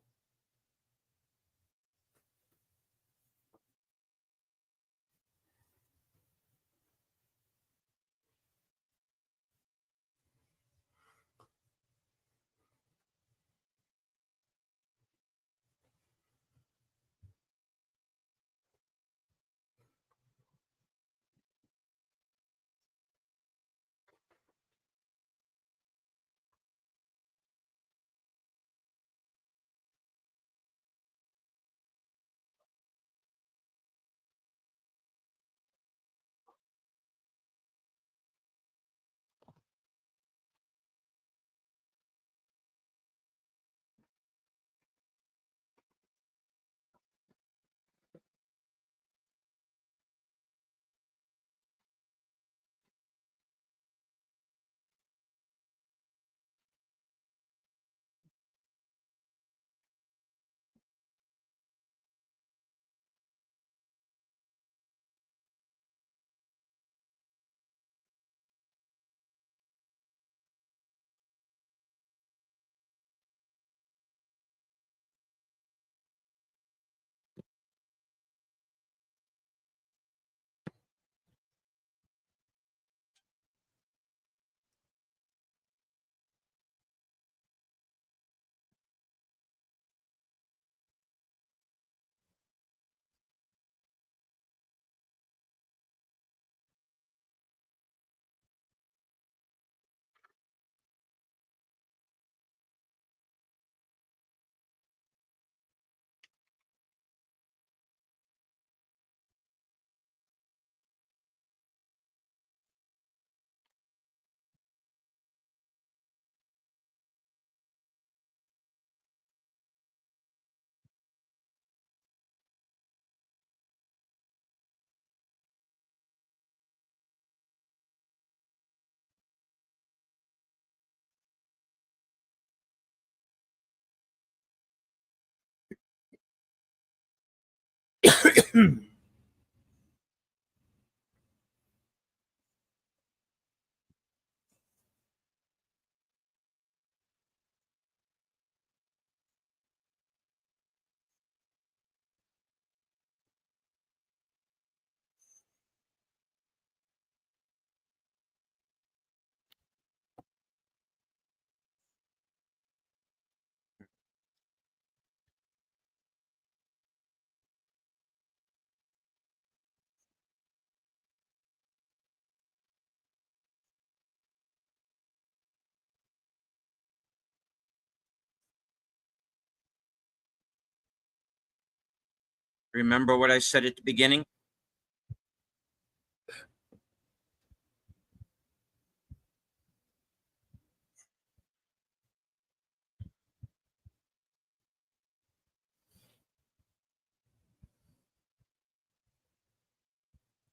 Remember what I said at the beginning?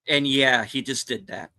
And yeah, he just did that.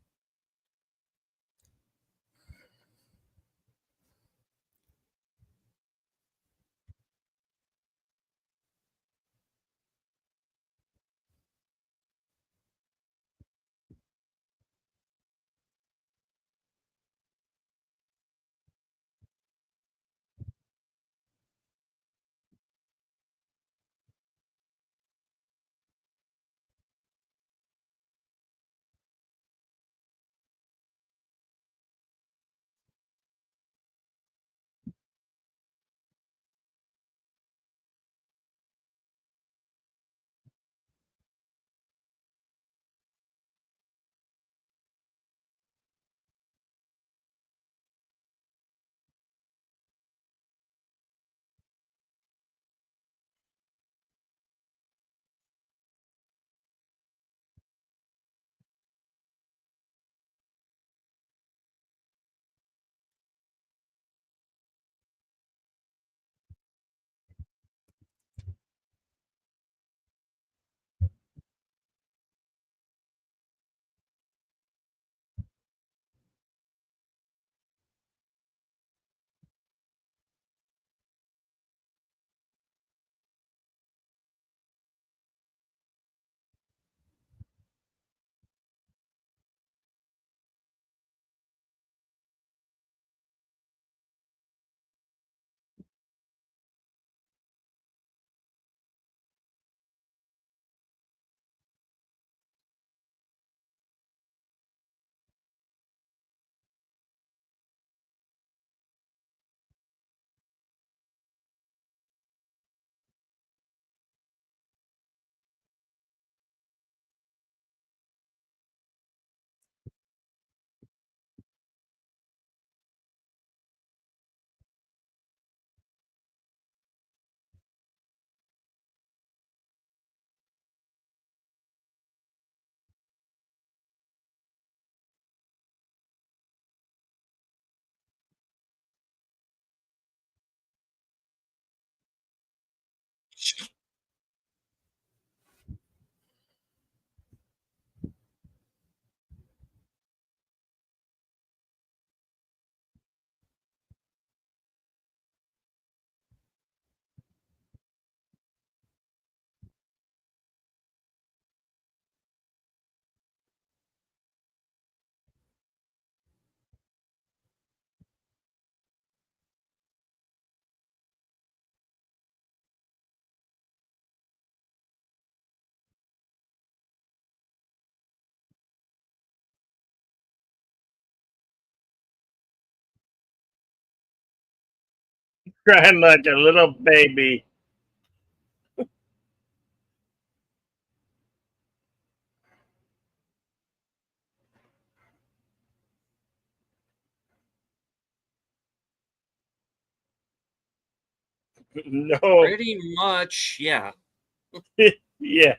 Crying like a little baby. No. Pretty much, yeah. Yeah.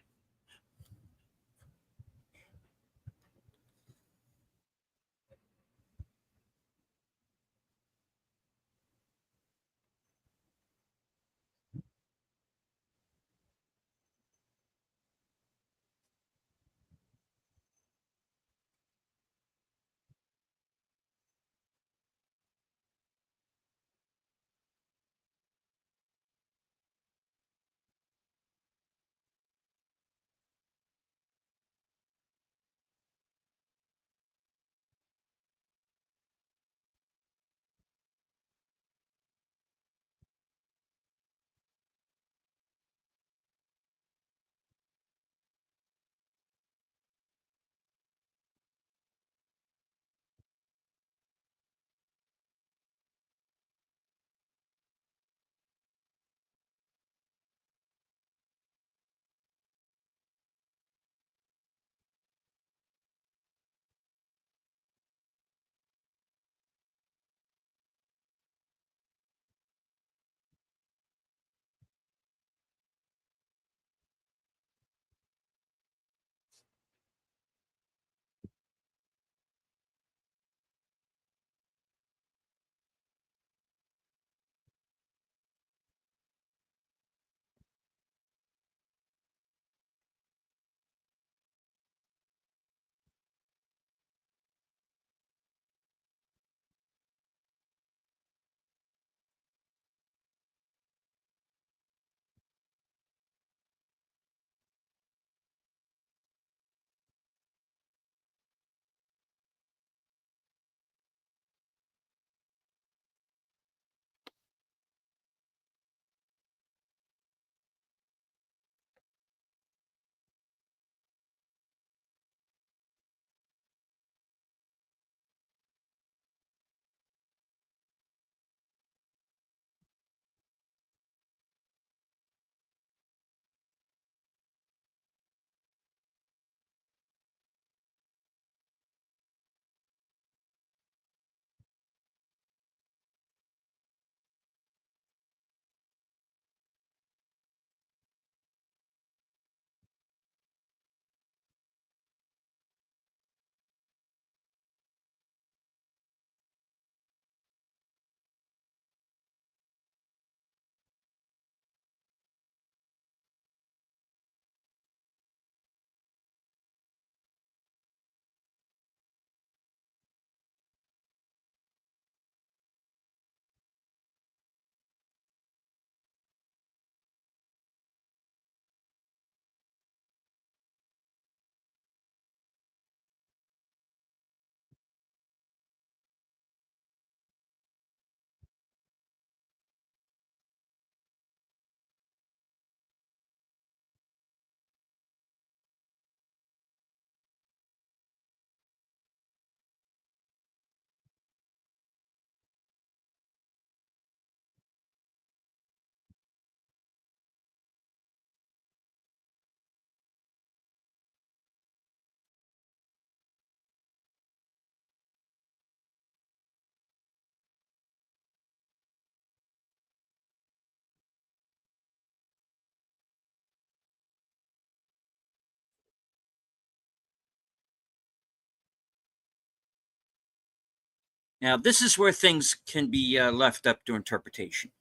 Now, this is where things can be left up to interpretation.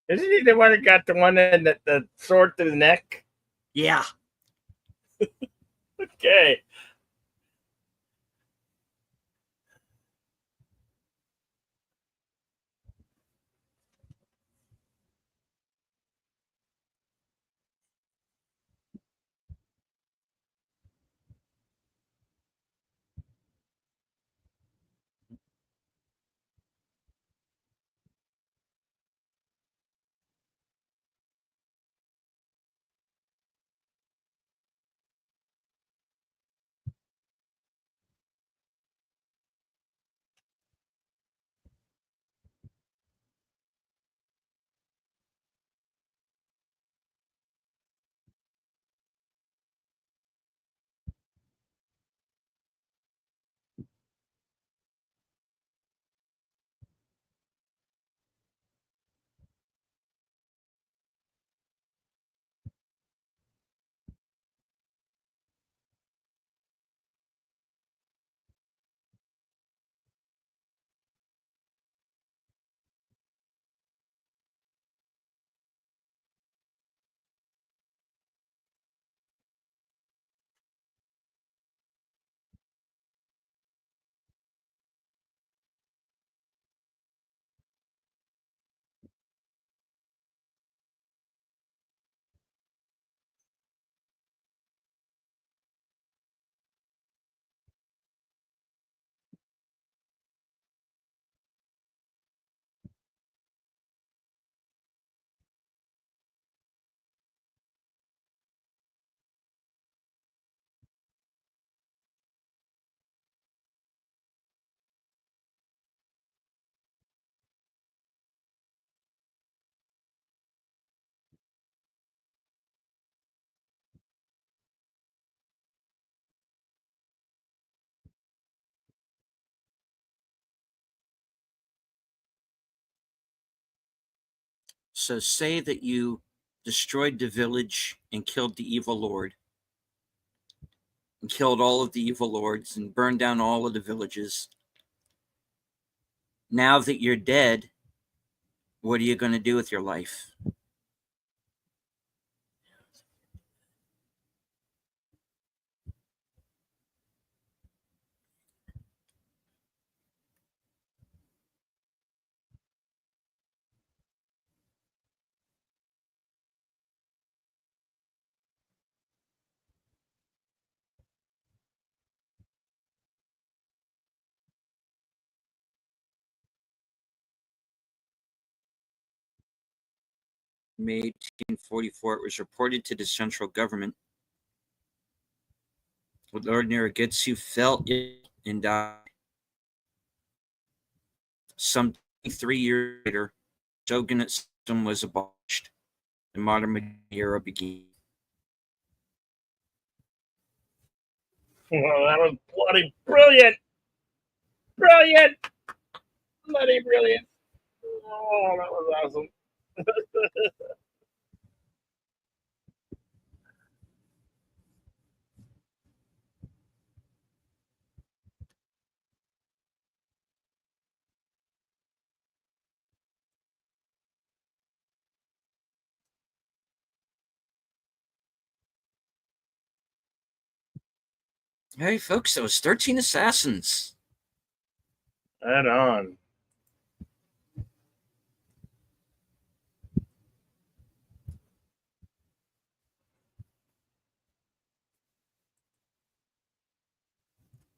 Isn't he the one that got the one in the sword to the neck? Yeah. Okay. So say that you destroyed the village and killed the evil lord, and killed all of the evil lords and burned down all of the villages. Now that you're dead, what are you going to do with your life? May 1844, it was reported to the central government that Lord Narragansett fell ill and died. Some 3 years later, shogunate system was abolished. The modern era began. Oh, that was bloody brilliant. Brilliant. Bloody brilliant. Oh, that was awesome. Hey, folks, that was 13 assassins. Right on.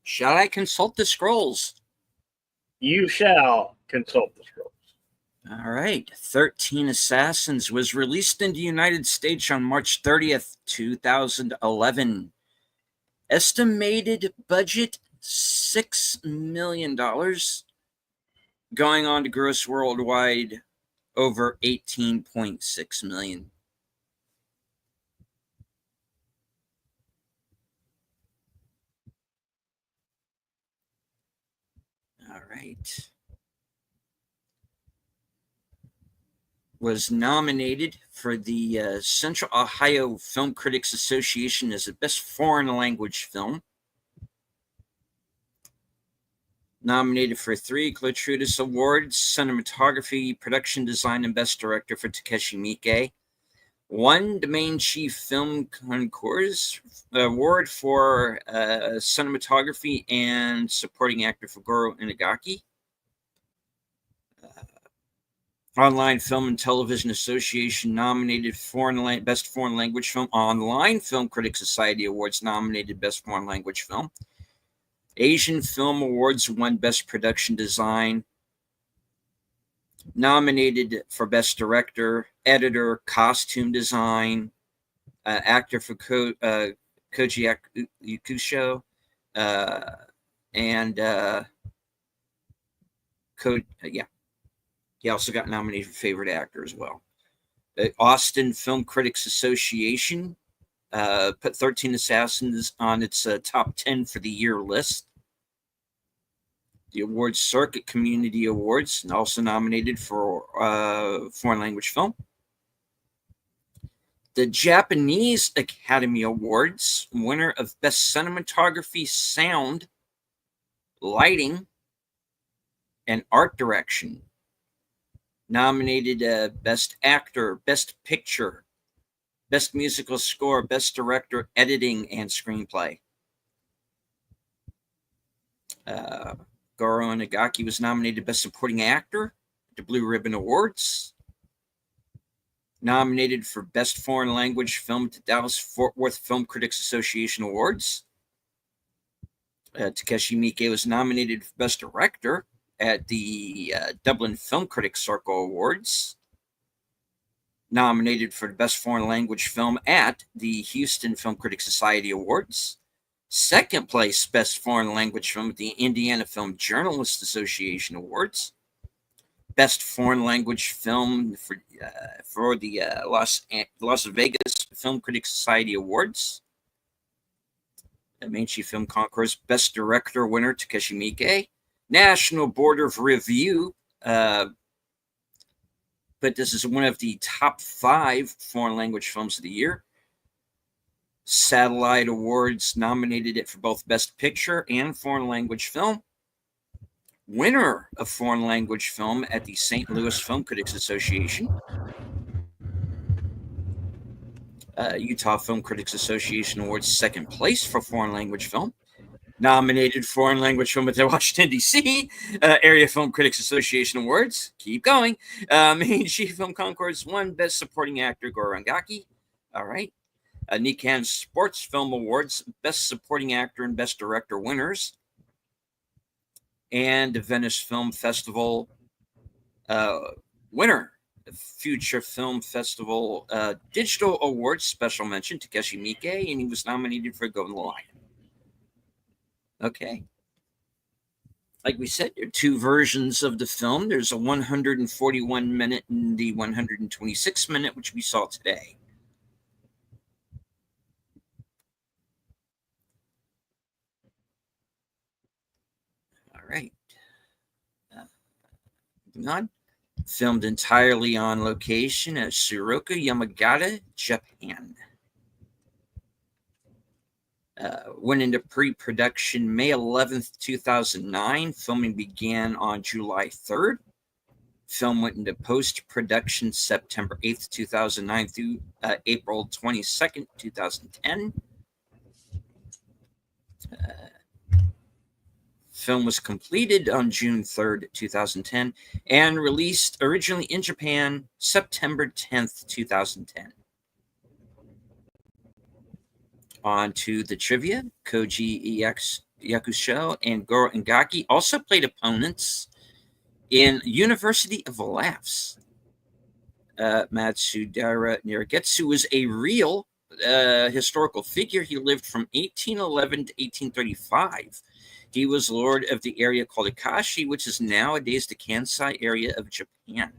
Shall I consult the scrolls? You shall consult the scrolls. All right. 13 Assassins was released in the United States on March 30th, 2011. Estimated budget $6 million, going on to gross worldwide over 18.6 million. All right. Was nominated for the Central Ohio Film Critics Association as the best foreign language film. Nominated for 3 Clotrudis Awards, Cinematography, Production Design, and Best Director for Takeshi Miike. Won the Main Chief Film Concours Award for Cinematography and Supporting Actor for Goro Inagaki. Online Film and Television Association nominated Best Foreign Language Film. Online Film Critics Society Awards nominated Best Foreign Language Film. Asian Film Awards won Best Production Design. Nominated for Best Director, Editor, Costume Design, Actor for Koji Yakusho, and he also got nominated for Favorite Actor as well. The Austin Film Critics Association put 13 Assassins on its top 10 for the year list. The awards circuit Community Awards, and also nominated for Foreign Language Film. The Japanese Academy Awards, winner of Best Cinematography, Sound, Lighting, and Art Direction. Nominated Best Actor, Best Picture, Best Musical Score, Best Director, Editing, and Screenplay. Goro Inagaki was nominated Best Supporting Actor at the Blue Ribbon Awards. Nominated for Best Foreign Language Film at the Dallas-Fort Worth Film Critics Association Awards. Takeshi Miike was nominated for Best Director at the Dublin Film Critics Circle Awards. Nominated for Best Foreign Language Film at the Houston Film Critics Society Awards. Second place Best Foreign Language Film at the Indiana Film Journalists Association Awards. Best Foreign Language Film for the Las Vegas Film Critics Society Awards. The Main Chief Film Concours Best Director winner Takeshi Miike. National Board of Review but this is one of the top 5 foreign language films of the year. Satellite Awards nominated it for both Best Picture and Foreign Language Film. Winner of Foreign Language Film at the St. Louis Film Critics Association. Utah Film Critics Association Awards second place for Foreign Language Film. Nominated Foreign Language Film at the Washington, D.C. Area Film Critics Association Awards. Keep going. Main Chief Film Concours won Best Supporting Actor Goro Inagaki. All right. Nikan Sports Film Awards, Best Supporting Actor and Best Director winners. And the Venice Film Festival winner, the Future Film Festival Digital Awards special mention, Takeshi Miike, and he was nominated for Golden Lion. Okay. Like we said, there are 2 versions of the film. There's a 141-minute and the 126-minute, which we saw today. All right. Moving on. Filmed entirely on location at Shiroka, Yamagata, Japan. Went into pre-production May 11th, 2009. Filming began on July 3rd. Film went into post-production September 8th, 2009 through April 22nd, 2010. Film was completed on June 3rd, 2010, and released originally in Japan September 10th, 2010. On to the trivia. Koji Yakusho and Goro Inagaki also played opponents In University of Laughs, Matsudaira Niragetsu was a real historical figure. He lived from 1811 to 1835. He was lord of the area called Akashi, which is nowadays the Kansai area of Japan.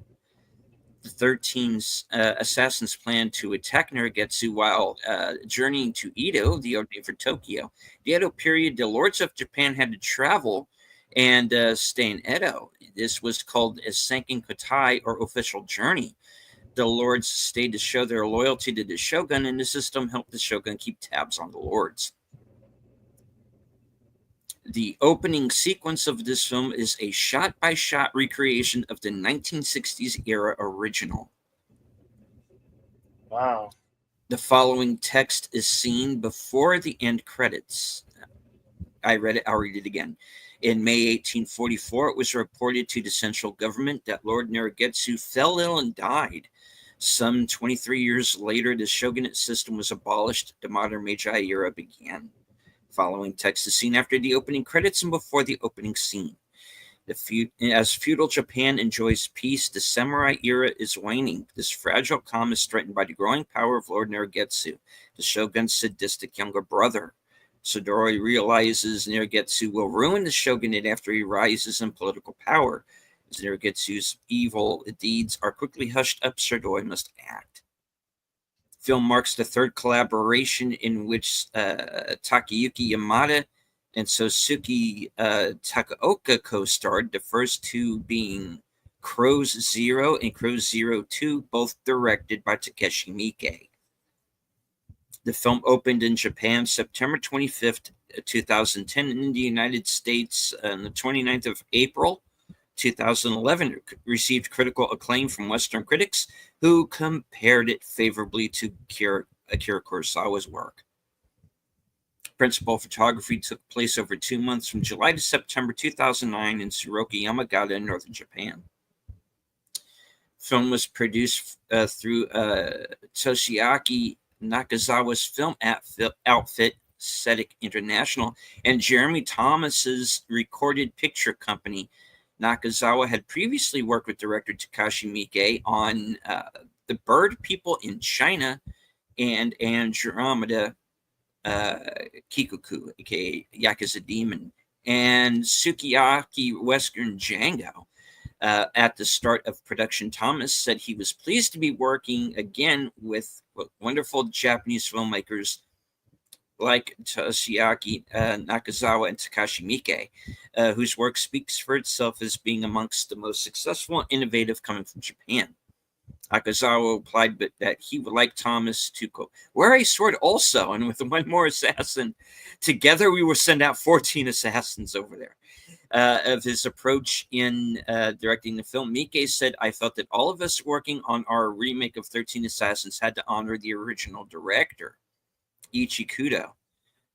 The 13 assassins planned to attack Niragetsu while journeying to Edo, the old name for Tokyo. The Edo period, the lords of Japan had to travel and stay in Edo. This was called a Senkin Kotai, or official journey. The lords stayed to show their loyalty to the shogun, and the system helped the shogun keep tabs on the lords. The opening sequence of this film is a shot-by-shot recreation of the 1960s era original. Wow. The following text is seen before the end credits. I read it, I'll read it again. In May 1844, it was reported to the central government that Lord Niragetsu fell ill and died. Some 23 years later, the shogunate system was abolished. The modern Meiji era began. Following text is seen after the opening credits and before the opening scene. As feudal Japan enjoys peace, the samurai era is waning. This fragile calm is threatened by the growing power of Lord Niragetsu, the shogun's sadistic younger brother. Sudori realizes Niragetsu will ruin the shogunate after he rises in political power. As Niragetsu's evil deeds are quickly hushed up, Sudori must act. Film marks the third collaboration in which Takayuki Yamada and Sosuke Takaoka co-starred, the first two being Crows Zero and Crows Zero 2, both directed by Takeshi Miike. The film opened in Japan September 25th, 2010, and in the United States on the 29th of April, 2011. It received critical acclaim from Western critics who compared it favorably to Akira Kurosawa's work. Principal photography took place over 2 months from July to September 2009 in Tsuruki, Yamagata in northern Japan. Film was produced through Toshiaki Nakazawa's film outfit, Cetic International, and Jeremy Thomas's recorded picture company. Nakazawa had previously worked with director Takashi Miike on The Bird People in China and Andromeda Kikuku, aka Yakuza Demon, and Sukiyaki Western Django. At the start of production, Thomas said he was pleased to be working again with wonderful Japanese filmmakers like Toshiaki Nakazawa and Takashi Miike, whose work speaks for itself as being amongst the most successful and innovative coming from Japan. Nakazawa replied that he would like Thomas to wear a sword also, and with one more assassin. Together we will send out 14 assassins over there. Of his approach in directing the film, Miike said, I felt that all of us working on our remake of 13 Assassins had to honor the original director, Ichi Kudo,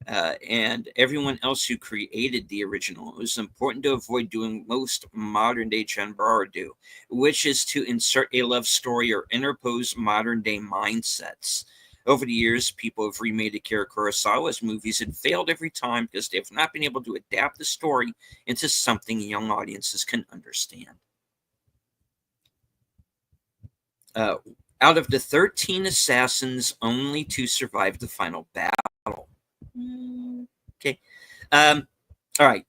and everyone else who created the original. It was important to avoid doing most modern-day Chanbara do, which is to insert a love story or interpose modern-day mindsets. Over the years, people have remade Akira Kurosawa's movies and failed every time because they have not been able to adapt the story into something young audiences can understand. Out of the 13 assassins, only 2 survived the final battle. Okay. All right.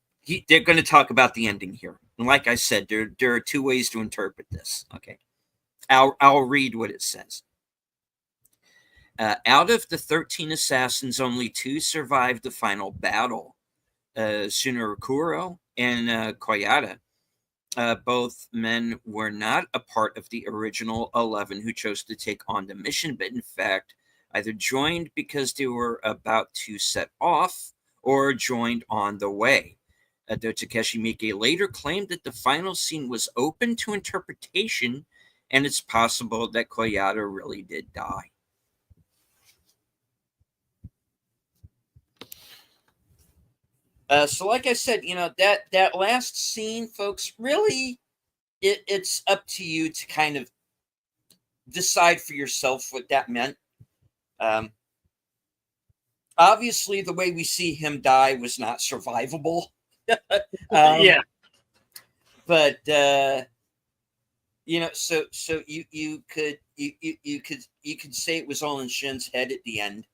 They're going to talk about the ending here. And like I said, there are 2 ways to interpret this. Okay. I'll read what it says. Out of the 13 assassins, only 2 survived the final battle. Tsunarukuro and Koyata. Both men were not a part of the original 11 who chose to take on the mission, but in fact, either joined because they were about to set off or joined on the way. Though Takeshi Miike later claimed that the final scene was open to interpretation, and it's possible that Koyata really did die. So like I said, that last scene, folks, really, it's up to you to kind of decide for yourself what that meant. Obviously, the way we see him die was not survivable. Yeah. but so you could say it was all in Shin's head at the end.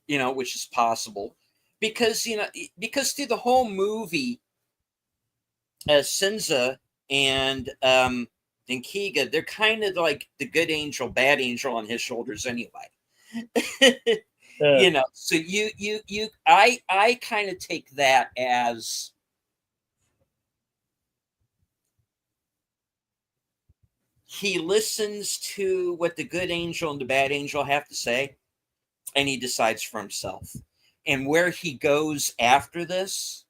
Which is possible because through the whole movie, Senza and Kiga, they're kind of like the good angel, bad angel on his shoulders anyway. So I kind of take that as he listens to what the good angel and the bad angel have to say, and he decides for himself. And where he goes after this,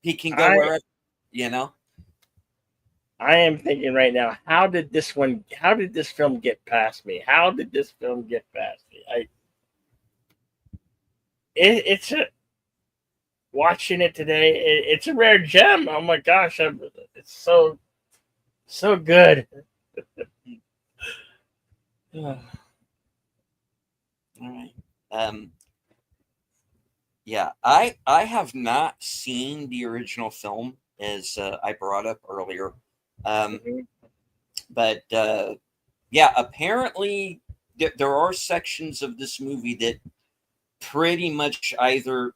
he can go wherever, I am thinking right now, how did this film get past me? It's watching it today. It's a rare gem. Oh my gosh, it's so good. All right. Yeah, I have not seen the original film, as I brought up earlier. But yeah, apparently there are sections of this movie that pretty much either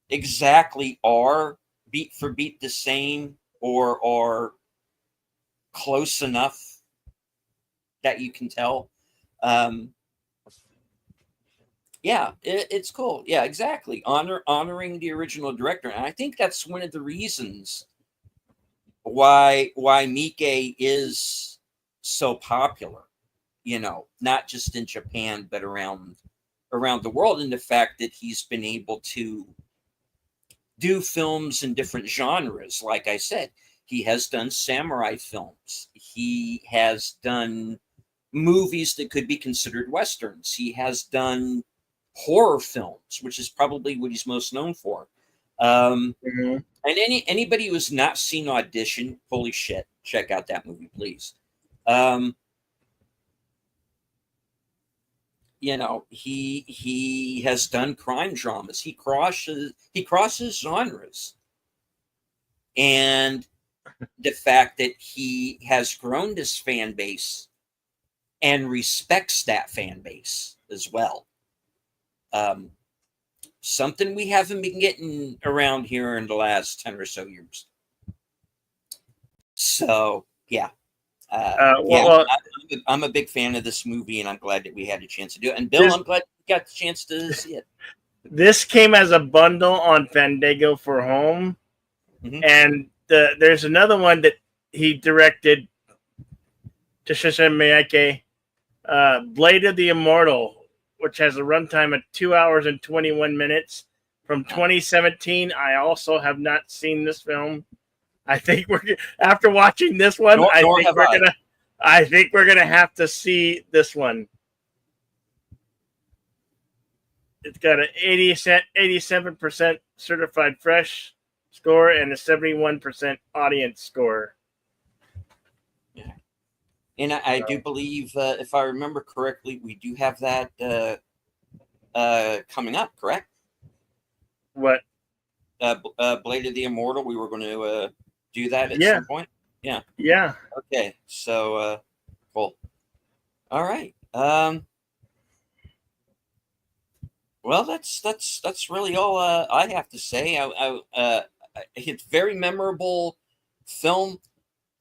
exactly are beat for beat the same or are close enough that you can tell. Yeah, it's cool. Yeah, exactly. Honoring the original director, and I think that's one of the reasons why Miike is so popular. Not just in Japan but around the world, and the fact that he's been able to do films in different genres. Like I said, he has done samurai films. He has done movies that could be considered westerns. He has done horror films, which is probably what he's most known for. And anybody who has not seen Audition, holy shit, check out that movie, please. He has done crime dramas. He crosses genres, and the fact that he has grown his fan base and respects that fan base as well. Something we haven't been getting around here in the last 10 or so years. So, yeah. I'm a big fan of this movie, and I'm glad that we had a chance to do it. And Bill, I'm glad you got the chance to see it. This came as a bundle on Fandango for Home. And there's another one that he directed, Toshiya Miyake, Blade of the Immortal, which has a runtime of 2 hours and 21 minutes from 2017. I also have not seen this film. I think after watching this one, I think we're gonna have to see this one. It's got an 87% certified fresh score and a 71% audience score. Yeah. And I do believe, if I remember correctly, we do have that coming up, correct? What? Blade of the Immortal, we were going to do that at some point? Yeah. Yeah. Okay, so cool. All right. Well, that's really all I have to say. It's very memorable film.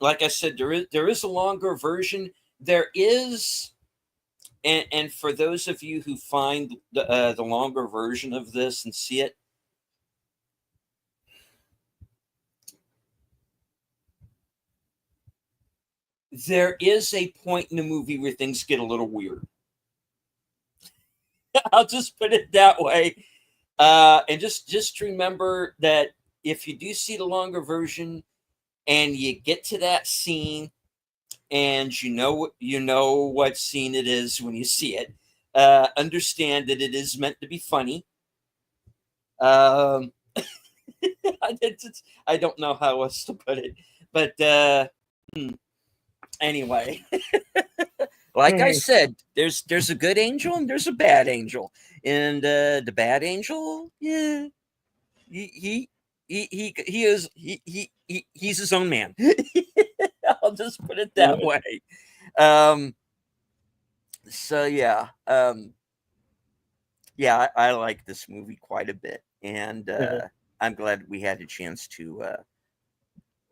Like I said, there is a longer version. There is, and for those of you who find the longer version of this and see it, there is a point in the movie where things get a little weird. I'll just put it that way. And just remember that if you do see the longer version and you get to that scene and you know what scene it is when you see it, understand that it is meant to be funny. I don't know how else to put it, but anyway. Like I said, there's a good angel and there's a bad angel, and the bad angel, yeah, he's his own man. I'll just put it that way. So yeah, yeah, I like this movie quite a bit, and I'm glad we had a chance to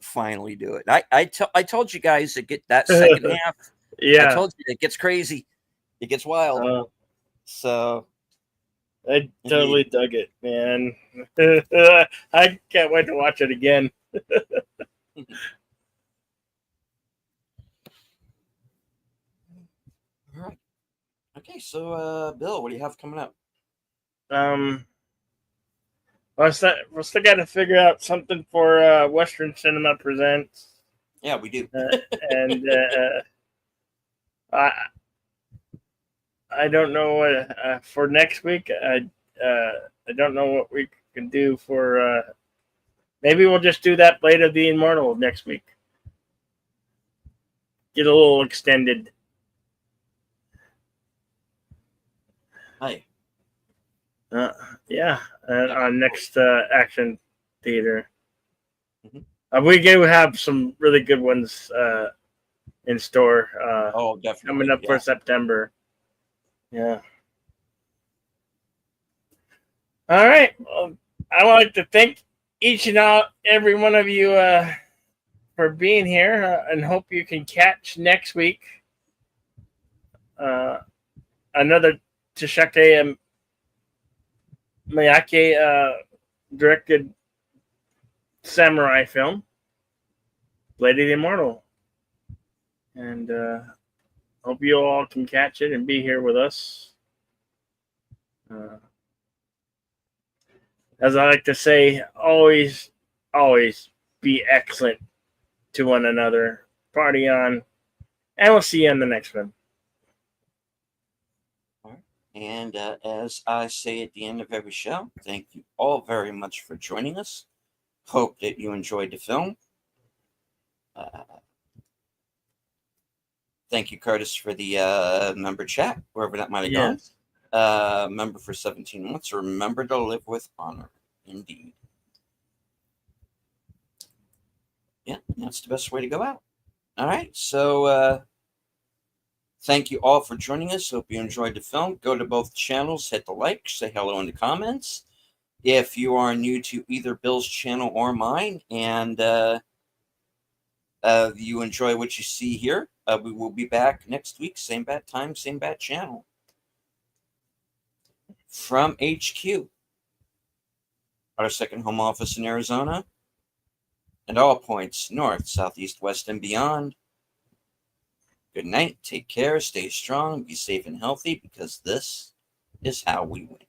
finally do it. I told you guys to get that second half. I Yeah. told you it gets crazy, it gets wild. So I totally dug it, man. I can't wait to watch it again. all right, okay. So Bill, what do you have coming up? We're still got to figure out something for Western Cinema Presents. Yeah, we do. And I don't know what for next week. I don't know what we can do for. Maybe we'll just do that Blade of the Immortal next week. Get a little extended. Hi. Yeah, on next Action Theater. Mm-hmm. We do have some really good ones in store. Oh, definitely coming up for September. Yeah. All right. Well, I would like to thank each and every one of you for being here, and hope you can catch next week another Tashake Miyake directed samurai film, Blade of the Immortal. And hope you all can catch it and be here with us. As I like to say, always be excellent to one another. Party on. And we'll see you in the next one. And as I say at the end of every show, thank you all very much for joining us. Hope that you enjoyed the film. Thank you, Curtis, for the member chat, wherever that might have gone. Member for 17 months. Remember to live with honor. Indeed. Yeah, that's the best way to go out. All right, so thank you all for joining us. Hope you enjoyed the film. Go to both channels, hit the like, say hello in the comments. If you are new to either Bill's channel or mine, and you enjoy what you see here, we will be back next week, same bad time, same bad channel. From HQ, our second home office in Arizona, and all points north, southeast, west, and beyond. Good night, take care, stay strong, be safe and healthy, because this is how we win.